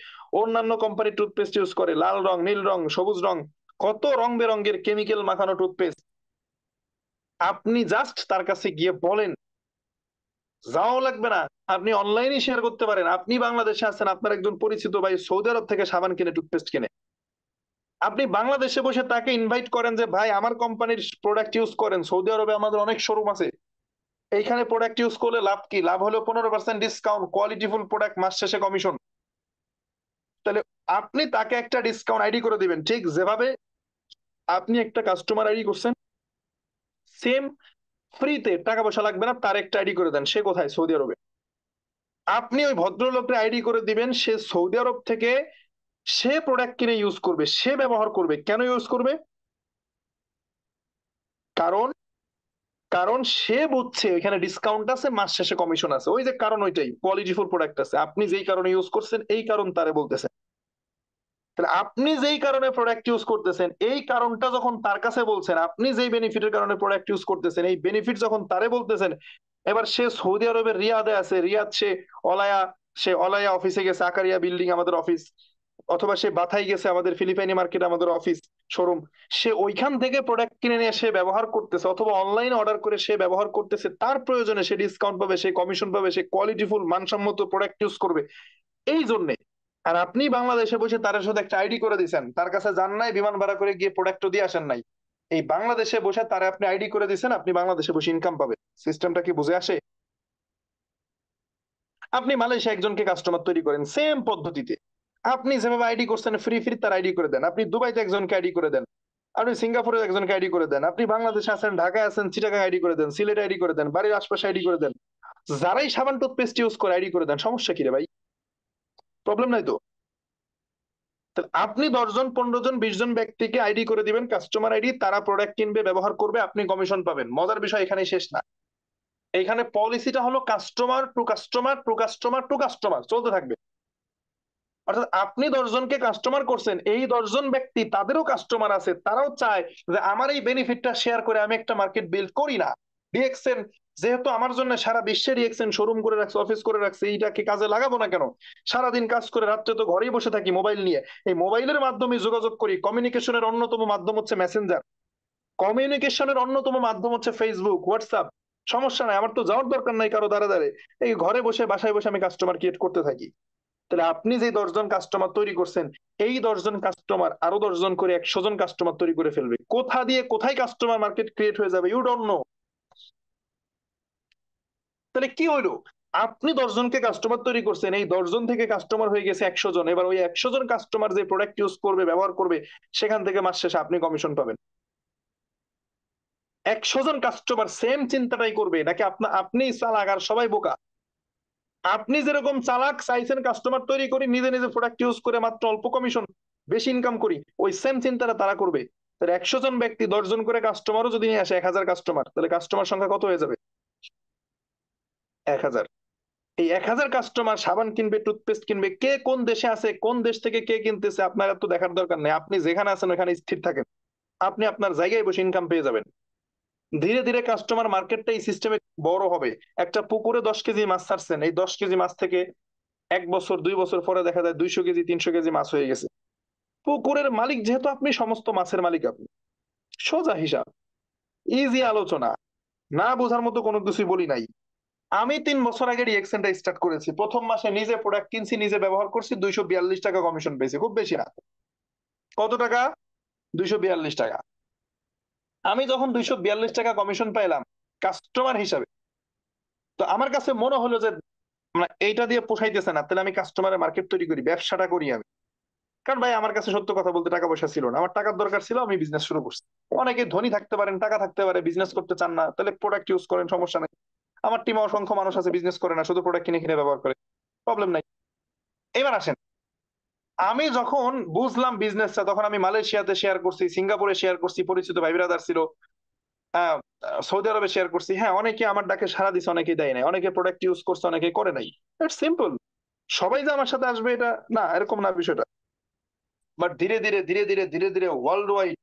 অন্যান্য কোম্পানির টুথপেস্ট ইউজ করে, লাল রং, নীল রং, সবুজ রং, কত রং বেরঙের কেমিক্যাল মাখানো টুথপেস্ট। আপনি জাস্ট তার কাছে গিয়ে বলেন, যাওয়াও লাগবে না, আপনি অনলাইনে শেয়ার করতে পারেন। আপনি বাংলাদেশে আছেন, আপনার একজন পরিচিত ভাই সৌদি আরব থেকে সাবান কিনে, টুথপেস্ট কিনে, আপনি বাংলাদেশে বসে তাকে ইনভাইট করেন যে ভাই আমার কোম্পানির প্রোডাক্ট ইউজ করেন, সৌদি আরবে আমাদের অনেক শোরুম আছে, এইখানে প্রোডাক্ট ইউজ করলে লাভ কি? লাভ হলো 15% ডিসকাউন্ট, কোয়ালিটিফুল প্রোডাক্ট, মাস শেষে কমিশন। তাহলে আপনি তাকে একটা ডিসকাউন্ট আইডি করে দিবেন, ঠিক যেভাবে আপনি একটা কাস্টমার আইডি করছেন, সেম ফ্রিতে, টাকা পয়সা লাগবে না, তার একটা আইডি করে দেন। সে কোথায়? সৌদি আরবে। আপনি ওই ভদ্রলোকের আইডি করে দিবেন, সে সৌদি আরব থেকে সে প্রোডাক্ট কিনে ইউজ করবে, সে ব্যবহার করবে। কেন ইউজ করবে? কারণ কারণ সে বুঝছে ওইখানে ডিসকাউন্ট আছে, মাস শেষে কমিশন আছে। ওই যে কারণ, ওইটাই কোয়ালিটিফুল প্রোডাক্ট আছে, আপনি যেই কারণে ইউজ করছেন এই কারণ তারে বলতেছেন। তাহলে আপনি যেই কারণে প্রোডাক্ট ইউজ করতেছেন এই কারণটা যখন তার কাছে বলছেন, আপনি যেই বেনিফিটের কারণে প্রোডাক্ট ইউজ করতেছেন এই বেনিফিট যখন তারে বলতেছেন, এবার সে সৌদি আরবের রিয়াদে আছে, রিয়াদ অলায়া সে অলায়া অফিসে গেছে, আকারিয়া বিল্ডিং আমাদের অফিস, অথবা সে বাথাই গেছে, আমাদের ফিলিপাইনি মার্কেট আমাদের অফিস, শোরুম, সে ওইখান থেকে প্রোডাক্ট কিনে নিয়ে সে ব্যবহার করতেছে, অথবা অনলাইনে অর্ডার করে সে ব্যবহার করতেছে, তার প্রয়োজনে সে ডিসকাউন্ট পাবে, সে কমিশন পাবে, সে কোয়ালিটিফুল মানসম্মত প্রোডাক্ট ইউজ করবে এই জন্যে। আর আপনি বাংলাদেশে বসে তার সাথে একটা আইডি করে দিয়েছেন, তার কাছে যান নাই, বিমান ভাড়া করে গিয়ে প্রোডাক্ট দিয়ে আসেন নাই, এই বাংলাদেশে বসে তারে আপনি আইডি করে দিয়েছেন, আপনি বাংলাদেশে বসে ইনকাম পাবেন। সিস্টেমটা কি বুঝে আসে? আপনি মালয়েশিয়া একজনকে কাস্টমার তৈরি করেন সেম পদ্ধতিতে, আপনি যেভাবে আইডি করছেন ফ্রি ফ্রি তার আইডি করে দেন, আপনি দুবাইতে একজনকে আইডি করে দেন, আপনি সিঙ্গাপুরে একজনকে আইডি করে দেন, আপনি বাংলাদেশে আছেন, ঢাকায় আছেন, চিটাগাং আইডি করে দেন, সিলেটে আইডি করে দেন, বাড়ির আশপাশে আইডি করে দেন, যারাই সাবান টুথপেস্ট ইউজ করে আইডি করে দেন, সমস্যা কি রে ভাই? প্রবলেম নাই তো? তাহলে আপনি 10 জন 15 জন 20 জন ব্যক্তিকে আইডি করে দিবেন কাস্টমার আইডি, তারা প্রোডাক্ট কিনবে ব্যবহার করবে, আপনি কমিশন পাবেন। মজার বিষয় এখানে শেষ না, এখানে পলিসিটা হলো customer to customer to customer to customer চলতে থাকবে। অর্থাৎ আপনি 10 জনকে কাস্টমার করছেন, এই 10 জন ব্যক্তি তাদেরও কাস্টমার আছে, তারাও চায় যে আমার এই বেনিফিটটা শেয়ার করে আমি একটা মার্কেট বিল্ড করি না। ডিএক্সএন যেহেতু আমার জন্য সারা বিশ্বে ডিএক্সএন শোরুম করে রাখছে, অফিস করে রাখছে, এইটাকে কাজে লাগাবো না কেন? সারাদিন কাজ করে রাত্রে তো ঘরেই বসে থাকি মোবাইল নিয়ে, এই মোবাইলের মাধ্যমে যোগাযোগ করি। কমিউনিকেশনের অন্যতম মাধ্যম হচ্ছে মেসেঞ্জার, কমিউনিকেশনের অন্যতম মাধ্যম হচ্ছে ফেসবুক, হোয়াটসঅ্যাপ। সমস্যা নাই, আমার তো যাওয়ার দরকার নাই কারো দ্বারা দ্বারে, এই ঘরে বসে বাসায় বসে আমি কাস্টমার ক্রিয়েট করতে থাকি। তাহলে আপনি যে 10 জন কাস্টমার তৈরি করছেন, এই 10 জন কাস্টমার আরো 10 জন করে 100 জন কাস্টমার তৈরি করে ফেলবে। কোথা দিয়ে কোথায় কাস্টমার মার্কেট ক্রিয়েট হয়ে যাবে ইউ ডোন্ট নো। তাহলে কি হইলো? আপনি 10 জনকে কাস্টমার তৈরি করছেন, এই 10 জন থেকে কাস্টমার হয়ে গেছে 100 জন। এবার ওই 100 জন কাস্টমার যে প্রোডাক্ট ইউজ করবে ব্যবহার করবে, সেখান থেকে মাস শেষে আপনি কমিশন পাবেন। 100 জন কাস্টমার সেম চিন্তাটাই করবে নাকি আপনি চালাক আর সবাই বোকা? আপনি যেরকম চালাক চাইছেন কাস্টমার তৈরি করি, নিজে নিজে প্রোডাক্ট ইউজ করে মাত্র অল্প কমিশন বেশি ইনকাম করি, ওই সেম চিন্তাটা তারা করবে। তাহলে 100 জন ব্যক্তি 10 জন করে কাস্টমারও যদি নিয়ে আসে 1000 কাস্টমার, তাহলে কাস্টমার সংখ্যা কত হয়ে যাবে? 1000। এই 1000 কাস্টমার সাবান কিনবে, টুথপেস্ট কিনবে, কে কোন দেশে আছে, কোন দেশ থেকে কে কিনতেছে আপনার এত দেখার দরকার নেই। আপনি যেখানে আছেন ওখানে স্থির থাকেন, আপনি আপনার জায়গায় বসে ইনকাম পেয়ে যাবেন। ধীরে ধীরে কাস্টমার মার্কেটটা এই সিস্টেমে বড় হবে। একটা পুকুরে 10 কেজি মাছ ছাড়ছেন, এই 10 কেজি মাছ থেকে 1 বছর 2 বছর পরে দেখা যায় 200 কেজি 300 কেজি মাছ হয়ে গেছে। পুকুরের মালিক যেহেতু আপনি, সমস্ত মাছের মালিক আপনি। সোজা হিসাব, ইজি আলোচনা, না বোঝার মতো কোনো কিছুই বলি নাই। আমি 3 বছর আগে রিয়েকশনটা স্টার্ট করেছি, প্রথম মাসে নিজে প্রোডাক্ট কিনছি, নিজে ব্যবহার করছি, 242 টাকা কমিশন পেয়েছি, খুব বেশি না। কত টাকা? 242 টাকা। আমি যখন 242 টাকা কমিশন পাইলাম কাস্টমার হিসাবে, তো আমার কাছে মনে হলো যে এইটা দিয়ে পোষাইতেছে না, তাহলে আমি কাস্টমারের মার্কেট তৈরি করি, ব্যবসাটা করি আমি। কারণ ভাই আমার কাছে সত্য কথা বলতে টাকা পয়সা ছিল না, আমার টাকার দরকার ছিল, আমি বিজনেস শুরু করছি। অনেকে ধনী থাকতে পারেন, টাকা থাকতে পারে, বিজনেস করতে চান না, তাহলে প্রোডাক্ট ইউজ করেন, সমস্যা নেই। আমার টিমে অসংখ্য মানুষ আছে বিজনেস করে না, শুধু প্রোডাক্ট কিনে কিনে ব্যবহার করে, প্রবলেম নাই। এবার আসেন, আমি যখন বুঝলাম বিজনেসটা, তখন আমি মালয়েশিয়াতে শেয়ার করছি, সিঙ্গাপুরে শেয়ার করছি, পরিচিত ভাই ব্রাদার ছিল, আহ, সৌদি আরবে শেয়ার করছি। হ্যাঁ, অনেকে আমার ডাকে সাড়া দিছে, অনেকে দেয় নাই, অনেকে প্রোডাক্ট ইউজ করছে, অনেকে করে নাই। It's simple. সবাই যে আমার সাথে আসবে এটা না, এরকম না বিষয়টা। বাট ধীরে ধীরে ধীরে ধীরে ধীরে ধীরে ওয়ার্ল্ড ওয়াইড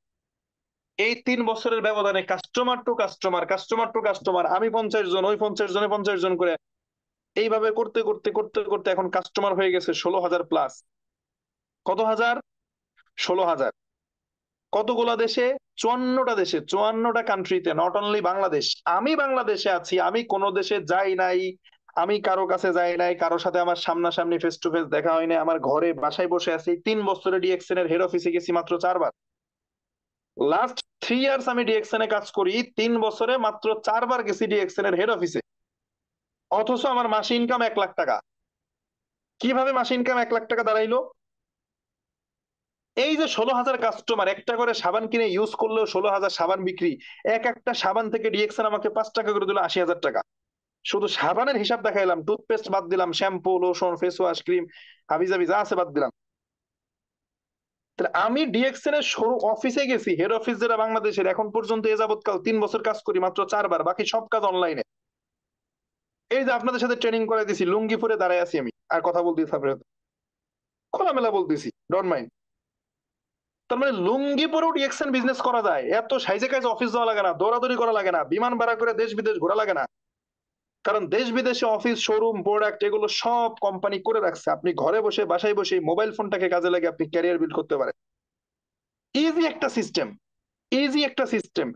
এই 3 বছরের ব্যবধানে customer to customer, customer to customer, আমি 50 জন, ওই 50 জনে 50 জন করে, এইভাবে করতে করতে করতে করতে এখন কাস্টমার হয়ে গেছে 16,000 প্লাস। কত হাজার? 16,000। কতগুলা দেশে? 54টা দেশে, 54টা কান্ট্রিতে, নট অনলি বাংলাদেশ। আমি বাংলাদেশে আছি, আমি কোনো দেশে যাই নাই, আমি কারো কাছে যাই নাই, কারোর সাথে আমার সামনাসামনি ফেস টু ফেস দেখা হয় নাই, আমার ঘরে বাসায় বসে আছি। 3 বছরে ডিএক্সএন এর হেড অফিসে গেছি মাত্র 4 বার। লাস্ট 3 ইয়ার্স আমি ডিএক্সএন এ কাজ করি, 3 বছরে মাত্র 4 বার গেছি ডিএক্সএন এর হেড অফিসে। অথচ আমার মাসে ইনকাম 1 লাখ টাকা। কিভাবে মাসে ইনকাম 1 লাখ টাকা দাঁড়াইলো? এই যে 16,000 কাস্টমার, একটা করে সাবান কিনে ইউজ করলেও 16,000 সাবান বিক্রি, এক একটা সাবান থেকে ডিএক্সএন আমাকে 5 টাকা করে দিল, 80,000 টাকা। শুধু সাবানের হিসাব দেখাইলাম, টুথপেস্ট বাদ দিলাম, shampoo, lotion, face wash, cream, হাবিজাবি যা আছে বাদ দিলাম। তাহলে আমি ডিএক্সএন এর অফিসে গেছি, হেড অফিস যেটা বাংলাদেশের, এখন পর্যন্ত এ যাবৎকাল 3 বছর কাজ করি মাত্র 4 বার, বাকি সব কাজ অনলাইনে। এই যে আপনাদের সাথে ট্রেনিং করে দিছি, লুঙ্গি পরে দাঁড়ায় আছি আমি, আর কথা বলতেছি আপনার সাথে। খোলামেলা বলতেছি, ডোন্ট মাইন্ড। তার মানে লুঙ্গি পরেও ডিএক্সএন বিজনেস করা যায়, এত সাইজে কাজে অফিস যাওয়া লাগে না, দৌড়াদৌড়ি করা লাগে না, বিমান ভাড়া করে দেশ বিদেশ ঘোরা লাগে না। কারণ দেশ বিদেশে অফিস, শোরুম, প্রোডাক্ট এগুলো সব কোম্পানি করে রাখছে, আপনি ঘরে বসে বাসায় বসে মোবাইল ফোনটাকে কাজে লাগে আপনি ক্যারিয়ার বিল্ড করতে পারেন। ইজি একটা সিস্টেম, ইজি একটা সিস্টেম।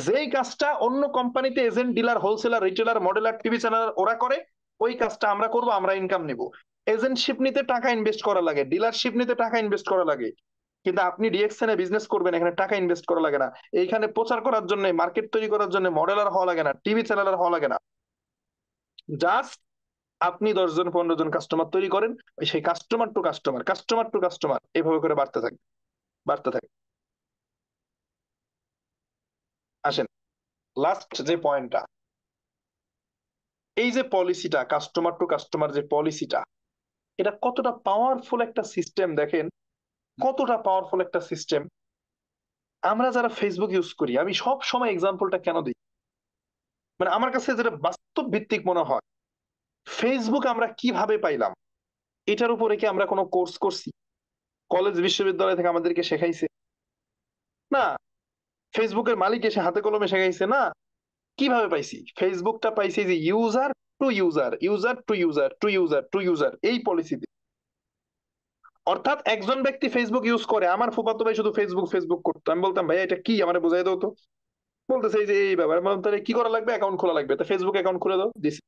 যেই কাজটা অন্য কোম্পানিতে agent, dealer, wholesaler, retailer, মডেলার, TV channel ওরা করে, ওই কাজটা আমরা করব, আমরা ইনকাম নিব। এজেন্টশিপ নিতে টাকা ইনভেস্ট করা লাগে, ডিলারশিপ নিতে টাকা ইনভেস্ট করা লাগে, কিন্তু আপনি ডিএক্সএন এ বিজনেস করবেন, এখানে টাকা ইনভেস্ট করা লাগে না। এইখানে প্রচার করার জন্য, মার্কেট তৈরি করার জন্য মডেলার হওয়া লাগে না, টিভি চ্যানেলার হওয়া লাগে না। জাস্ট আপনি 10 জন 15 জন কাস্টমার তৈরি করেন, সেই customer to customer, customer to customer এভাবে করে বাড়তে থাকে, বাড়তে থাকে। আসেন লাস্ট যে পয়েন্টটা, এই যে পলিসিটা, কাস্টমার টু কাস্টমার যে পলিসিটা, এটা কতটা পাওয়ারফুল একটা সিস্টেম দেখেন, কতটা পাওয়ারফুল একটা সিস্টেম। আমরা যারা ফেসবুক ইউজ করি, আমি সব সময় এক্সাম্পলটা কেন দিই, মানে আমার কাছে যেটা বাস্তব ভিত্তিক মনে হয়, ফেসবুক আমরা কিভাবে পাইলাম, এটার উপরে কি আমরা কোনো কোর্স করছি, কলেজ বিশ্ববিদ্যালয় থেকে আমাদেরকে শেখাইছে? না। ফেসবুকের মালিক এসে হাতে কলমে শেখাইছে? না। কিভাবে পাইছি? ফেসবুকটা পাইছি যে user to user, user to user, to user to user, এই পলিসিতে। অর্থাৎ একজন ব্যক্তি ফেসবুক ইউজ করে, আমার ফুফাতো ভাই শুধু ফেসবুক ফেসবুক করতো, আমি বলতাম ভাই এটা কি, আমার বোঝাই দাও তো। বলতেছে এই যে এই ব্যাপার। আমি বললাম, তাহলে কি করা লাগবে? অ্যাকাউন্ট খোলা লাগবে। তো ফেসবুক অ্যাকাউন্ট খুলে দাও, দিছি।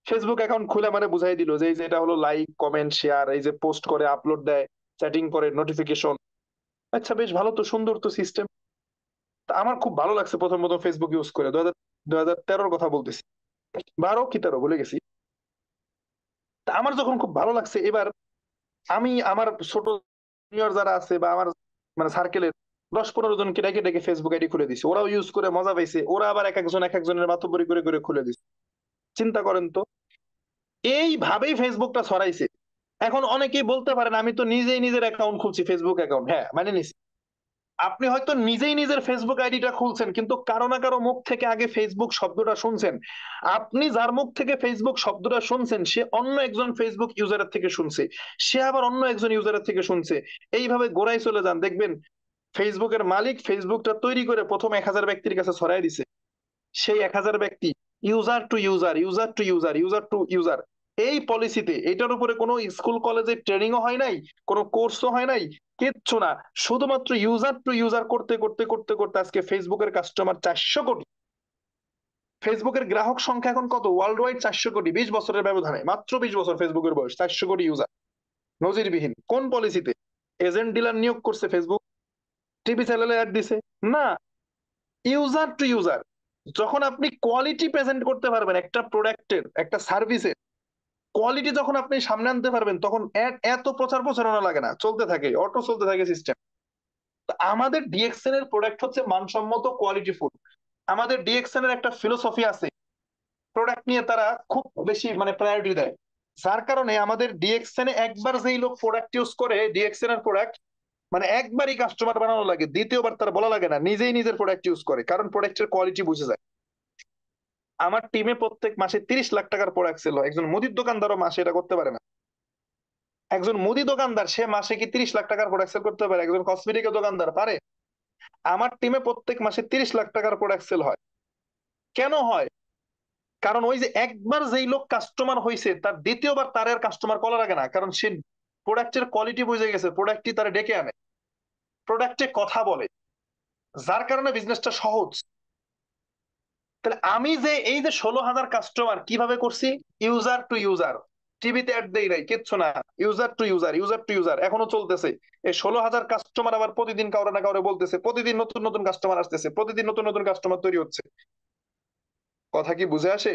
ফেসবুক অ্যাকাউন্ট খুলে মানে বুঝাই দিল যে এই যে এটা হলো লাইক, কমেন্ট, শেয়ার, এই যে পোস্ট করে, আপলোড দেয়, চ্যাটিং করে, নোটিফিকেশন। আচ্ছা বেশ ভালো তো, সুন্দর তো সিস্টেম। আমার খুব ভালো লাগছে প্রথম প্রথম ফেসবুক ইউজ করে, 2013 কথা বলতেছি, 12 কি 13 ভুলে গেছি। তা আমার যখন খুব ভালো লাগছে, এবার আমি আমার ছোট জুনিয়র যারা আছে বা আমার মানে সার্কেলের 10-15 জনকে ডেকে ডেকে ফেসবুক আইডি খুলে দিছে, ওরাও ইউজ করে মজা পাইছে, ওরা আবার এক একজন এক একজনের মাতব্বরি করে করে খুলে দিছে। চিন্তা করেন তো, এইভাবেই ফেসবুকটা ছড়াইছে। এখন অনেকেই বলতে পারেন আমি তো নিজেই নিজের অ্যাকাউন্ট খুলছি, ফেসবুক অ্যাকাউন্ট, হ্যাঁ মানে নিছি। আপনি হয়তো নিজেই নিজের ফেসবুক আইডিটা খুলছেন, কিন্তু কারো না কারো মুখ থেকে আগে ফেসবুক শব্দটা শুনছেন। আপনি যার মুখ থেকে ফেসবুক শব্দটা শুনছেন, সে অন্য একজন ফেসবুক ইউজারের থেকে শুনছে, সে আবার অন্য একজন ইউজারের থেকে শুনছে, এইভাবে গোড়ায় চলে যান, দেখবেন ফেসবুকের মালিক ফেসবুকটা তৈরি করে প্রথম 1000 ব্যক্তির কাছে ছড়াই দিছে। সেই 1000 ব্যক্তি user to user, user to user, user to user, এই পলিসিতে, এটার উপরে কোনো স্কুল কলেজে ট্রেনিংও হয় নাই, কোনো কোর্সও হয় নাই, কিচ্ছু না। শুধুমাত্র ইউজার টু ইউজার করতে করতে করতে করতে আজকে ফেসবুকের কাস্টমার 400 কোটি। ফেসবুকের গ্রাহক সংখ্যা এখন কত? ওয়ার্ল্ড ওয়াইড 400 কোটি, 20 বছরের ব্যবধানে, মাত্র 20 বছর ফেসবুকের বয়স, 400 কোটি ইউজার। নজিরবিহীন। কোন পলিসিতে? এজেন্ট ডিলার নিয়োগ করছে ফেসবুক? টিভি চ্যানেলে অ্যাড দিছে? না। User to user. যখন আপনি কোয়ালিটি প্রেজেন্ট করতে পারবেন একটা প্রোডাক্টের, একটা সার্ভিসের কোয়ালিটি যখন আপনি সামনে আনতে পারবেন, তখন এত প্রচার প্রচারণা লাগে না, চলতে থাকে, অটো চলতে থাকে সিস্টেম। আমাদের ডিএক্সএন এর প্রোডাক্ট হচ্ছে মানসম্মত, কোয়ালিটি ফুড। আমাদের ডিএক্সএন এর একটা ফিলোসফি আছে, প্রোডাক্ট নিয়ে তারা খুব বেশি মানে প্রায়োরিটি দেয়, যার কারণে আমাদের ডিএক্সএন এ একবার যেই লোক প্রোডাক্ট ইউজ করে, ডিএক্সএন এর প্রোডাক্ট মানে একবারই কাস্টমার বানানো লাগে, দ্বিতীয়বার তার বলা লাগে না, নিজেই নিজের প্রোডাক্ট ইউজ করে, কারণ প্রোডাক্টের কোয়ালিটি বুঝে যায়। আমার টিমে প্রত্যেক মাসে 30 লাখ টাকার প্রোডাক্ট সেল হয়, একজন মুদির দোকানদারও মাসে এটা করতে পারে না। একজন মুদি দোকানদার সে মাসে কি 30 লাখ টাকার প্রোডাক্ট সেল করতে পারে? একজন কসমেটিকের দোকানদার পারে? আমার টিমে প্রত্যেক মাসে 30 লাখ টাকার প্রোডাক্ট সেল হয়। কেন হয়? কারণ ওই যে একবার যেই লোক কাস্টমার হয়েছে, তার দ্বিতীয়বার তার আর কাস্টমার করা লাগে না, কারণ সে প্রোডাক্টের কোয়ালিটি বুঝে গেছে, প্রোডাক্টটি তারা ডেকে আনে, প্রোডাক্টে কথা বলে, যার কারণে বিজনেসটা সহজ। তাহলে আমি যে এই যে 16,000 কাস্টমার কিভাবে করছি? User to user. টিভিতে অ্যাড দেই নাই, কিচ্ছু না, user to user, user to user এখনো চলতেছে। এই 16,000 কাস্টমার আবার প্রতিদিন কাউরে না কাউরে বলতেছে, প্রতিদিন নতুন নতুন কাস্টমার আসতেছে, প্রতিদিন নতুন নতুন কাস্টমার তৈরি হচ্ছে। কথা কি বুঝে আসে?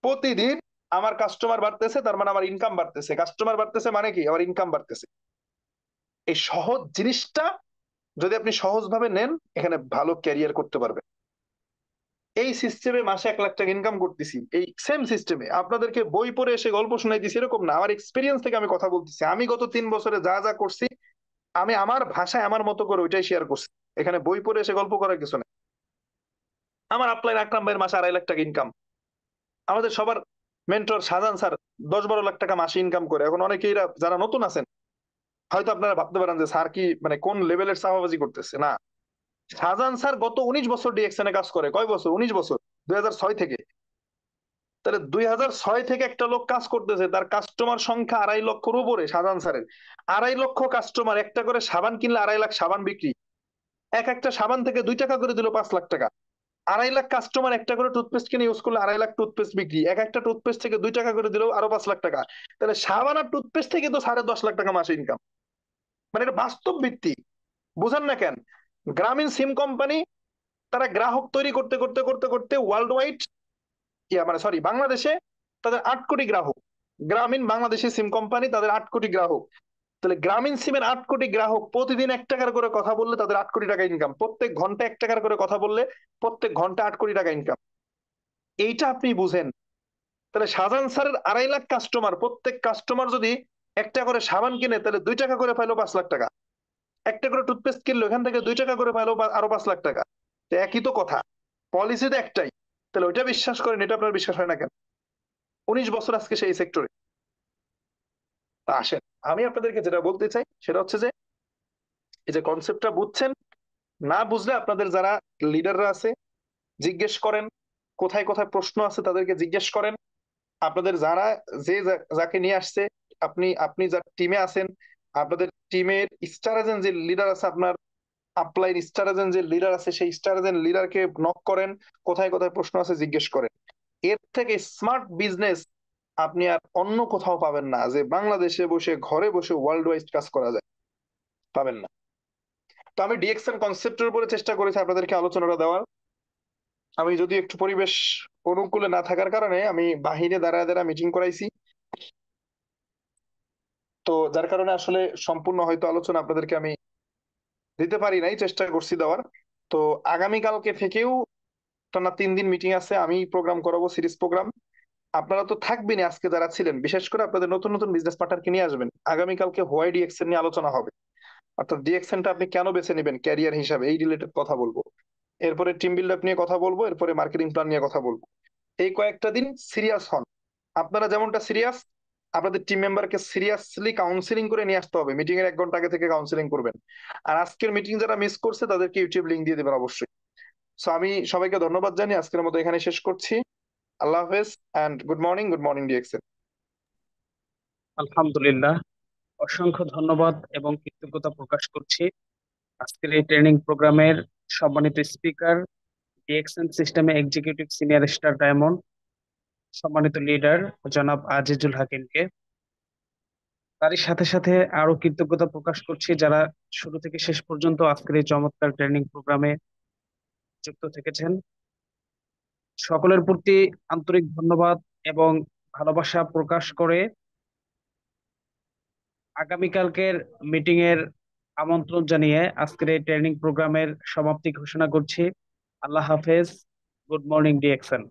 প্রতিদিন আমার কাস্টমার বাড়তেছে, তার মানে আমার ইনকাম বাড়তেছে, কাস্টমার বাড়তেছে মানে কি, আমার ইনকাম বাড়তেছে। এই সহজ জিনিসটা যদি আপনি সহজভাবে নেন, এখানে ভালো ক্যারিয়ার করতে পারবেন। এই সিস্টেমে মাসে 1 লাখ টাকা ইনকাম করতেছি, এই সেম সিস্টেমে। আপনাদেরকে বই পড়ে এসে গল্প শোনাইতেছি এরকম না, আমার এক্সপিরিয়েন্স থেকে আমি কথা বলতেছি। আমি গত 3 বছরে যা যা করছি, আমি আমার ভাষায় আমার মতো করে ওইটাই শেয়ার করছি। এখানে বই পড়ে এসে গল্প করার কিছু নেই। আমার আপলাইন আকরাম ভাইয়ের মাসে 2.5 লাখ টাকা ইনকাম। আমাদের সবার মেন্টর শাহজাহান স্যার 10-12 লাখ টাকা মাসে ইনকাম করে। এখন অনেকেই যারা নতুন আছেন, হয়তো আপনারা ভাবতে পারেন যে স্যার কি মানে কোন লেভেলের চাপাবাজি করতেছে। না, শাহজাহান স্যার গত 19 বছর ডিএক্সএন এ কাজ করে। কয় বছর? 19 বছর, 2006 থেকে। তাহলে 2006 থেকে একটা লোক কাজ করতেছে, তার কাস্টমার সংখ্যা 2.5 লক্ষের উপরে। শাহজাহান স্যারের 2.5 লক্ষ কাস্টমার, একটা করে সাবান কিনলে 2.5 লাখ সাবান বিক্রি, এক একটা সাবান থেকে 2 টাকা করে দিল 5 লাখ টাকা। 2.5 লাখ কাস্টমার একটা করে টুথপেস্ট কিনে ইউজ করলে 2.5 লাখ টুথপেস্ট বিক্রি, এক একটা টুথপেস্ট থেকে 2 টাকা করে দিলেও আরো 5 লাখ টাকা। তাহলে সাবান আর টুথপেস্ট থেকে তো 10.5 লাখ টাকা মাসে ইনকাম। মানে এটা বাস্তব ভিত্তিক, বুঝেন না কেন? গ্রামীণ সিম কোম্পানি তারা গ্রাহক তৈরি করতে করতে করতে করতে ওয়ার্ল্ড ওয়াইড, মানে সরি, বাংলাদেশে তাদের 8 কোটি গ্রাহক। গ্রামীণ বাংলাদেশি সিম কোম্পানি, তাদের 8 কোটি গ্রাহক। তাহলে গ্রামীণ সিমের 8 কোটি গ্রাহক প্রতিদিন 1 টাকার করে কথা বললে তাদের 8 কোটি টাকা ইনকাম। প্রত্যেক ঘন্টা 1 টাকার করে কথা বললে প্রত্যেক ঘন্টা 8 কোটি টাকা ইনকাম। এইটা আপনি বুঝেন। তাহলে শাহজাহান স্যারের 2.5 লাখ কাস্টমার, প্রত্যেক কাস্টমার যদি একটা করে সাবান কিনে তাহলে 2 টাকা করে পাইলো 5 লাখ টাকা। একটা করে টুথপেস্ট কিনলো, এখান থেকে 2 টাকা করে পাইলো আরো 5 লাখ টাকা। তো একই তো কথা, পলিসি তো একটাই। তাহলে ওইটা বিশ্বাস করেন, এটা আপনার বিশ্বাস হয় না কেন? 19 বছর আজকে সেই সেক্টরে। আসেন, আমি আপনাদেরকে যেটা বলতে চাই সেটা হচ্ছে যে এই যে কনসেপ্টটা বুঝছেন, না বুঝলে আপনাদের যারা লিডাররা আছে জিজ্ঞেস করেন, কোথায় কোথায় প্রশ্ন আছে তাদেরকে জিজ্ঞেস করেন। আপনাদের যারা যাকে নিয়ে আসছে, আপনি আপনি যার টিমে আছেন, আপনাদের টিমের স্টার এজেন্ট যে লিডার আছে, আপনার আপলাইন স্টার এজেন্ট যে লিডার আছে, সেই স্টার এজেন্ট লিডারকে নক করেন, কোথায় কোথায় প্রশ্ন আছে জিজ্ঞেস করেন। এর থেকে স্মার্ট বিজনেস আপনি আর অন্য কোথাও পাবেন না, যে বাংলাদেশে বসে ঘরে বসে ওয়ার্ল্ড ওয়াইড কাজ করা যায়, পাবেন না। তো আমি ডিএক্সএন কনসেপ্টের উপরে চেষ্টা করেছি আপনাদেরকে আলোচনাটা দেওয়ার। আমি যদি একটু পরিবেশ অনুকূলে না থাকার কারণে আমি বাহিরে দাঁড়ায় দাঁড়ায় মিটিং করাইছি, তো যার কারণে আসলে সম্পূর্ণ হয়তো আলোচনা আপনাদেরকে আমি দিতে পারি নাই, চেষ্টা করছি দেওয়ার। তো আগামীকালকে থেকেও টানা 3 দিন মিটিং আছে, আমি প্রোগ্রাম করাবো, সিরিজ প্রোগ্রাম। আপনারা তো থাকবেনই, আজকে যারা ছিলেন, বিশেষ করে আপনাদের নতুন নতুন বিজনেস পার্টনারকে নিয়ে আসবেন। আগামীকালকে হোয়াই ডিএক্সএন নিয়ে আলোচনা হবে, অর্থাৎ ডিএক্সএনটা আপনি কেন বেছে নেবেন ক্যারিয়ার হিসাবে, এই রিলেটেড কথা বলবো। এরপরে টিম বিল্ড আপ নিয়ে কথা বলবো, এরপরে মার্কেটিং প্ল্যান নিয়ে কথা বলবো। এই কয়েকটা দিন সিরিয়াস হন। আপনারা যেমনটা সিরিয়াস, আপনাদের টিম মেম্বারকে সিরিয়াসলি কাউন্সিলিং করে নিয়ে আসতে হবে। মিটিং এর 1 ঘন্টা আগে থেকে কাউন্সিলিং করবেন। আর আজকের মিটিং যারা মিস করছে তাদেরকে ইউটিউব লিংক দিয়ে দেবেন অবশ্যই। সো আমি সবাইকে ধন্যবাদ জানিয়ে আজকের মতো এখানে শেষ করছি। আল্লাহ হাফেজ এন্ড গুড মর্নিং ডিএক্সএন। আলহামদুলিল্লাহ, অসংখ্য ধন্যবাদ এবং কৃতজ্ঞতা প্রকাশ করছি আজকের এই ট্রেনিং প্রোগ্রামের সম্মানিত স্পিকার, ডিএক্সএন সিস্টেমে এক্সিকিউটিভ সিনিয়র স্টার ডায়মন্ড, সম্মানিত লিডার জনাব আজিজুল হাকিমকে। তারই সাথে সাথে আরো কৃতজ্ঞতা প্রকাশ করছি যারা শুরু থেকে শেষ পর্যন্ত আজকের এই চমৎকার ট্রেনিং প্রোগ্রামে যুক্ত থেকেছেন। সকলের প্রতি আন্তরিক ধন্যবাদ এবং ভালোবাসা প্রকাশ করে আগামীকালকের মিটিং এর আমন্ত্রণ জানিয়ে আজকের এই ট্রেনিং প্রোগ্রামের সমাপ্তি ঘোষণা করছি। আল্লাহ হাফেজ। Good morning DXN.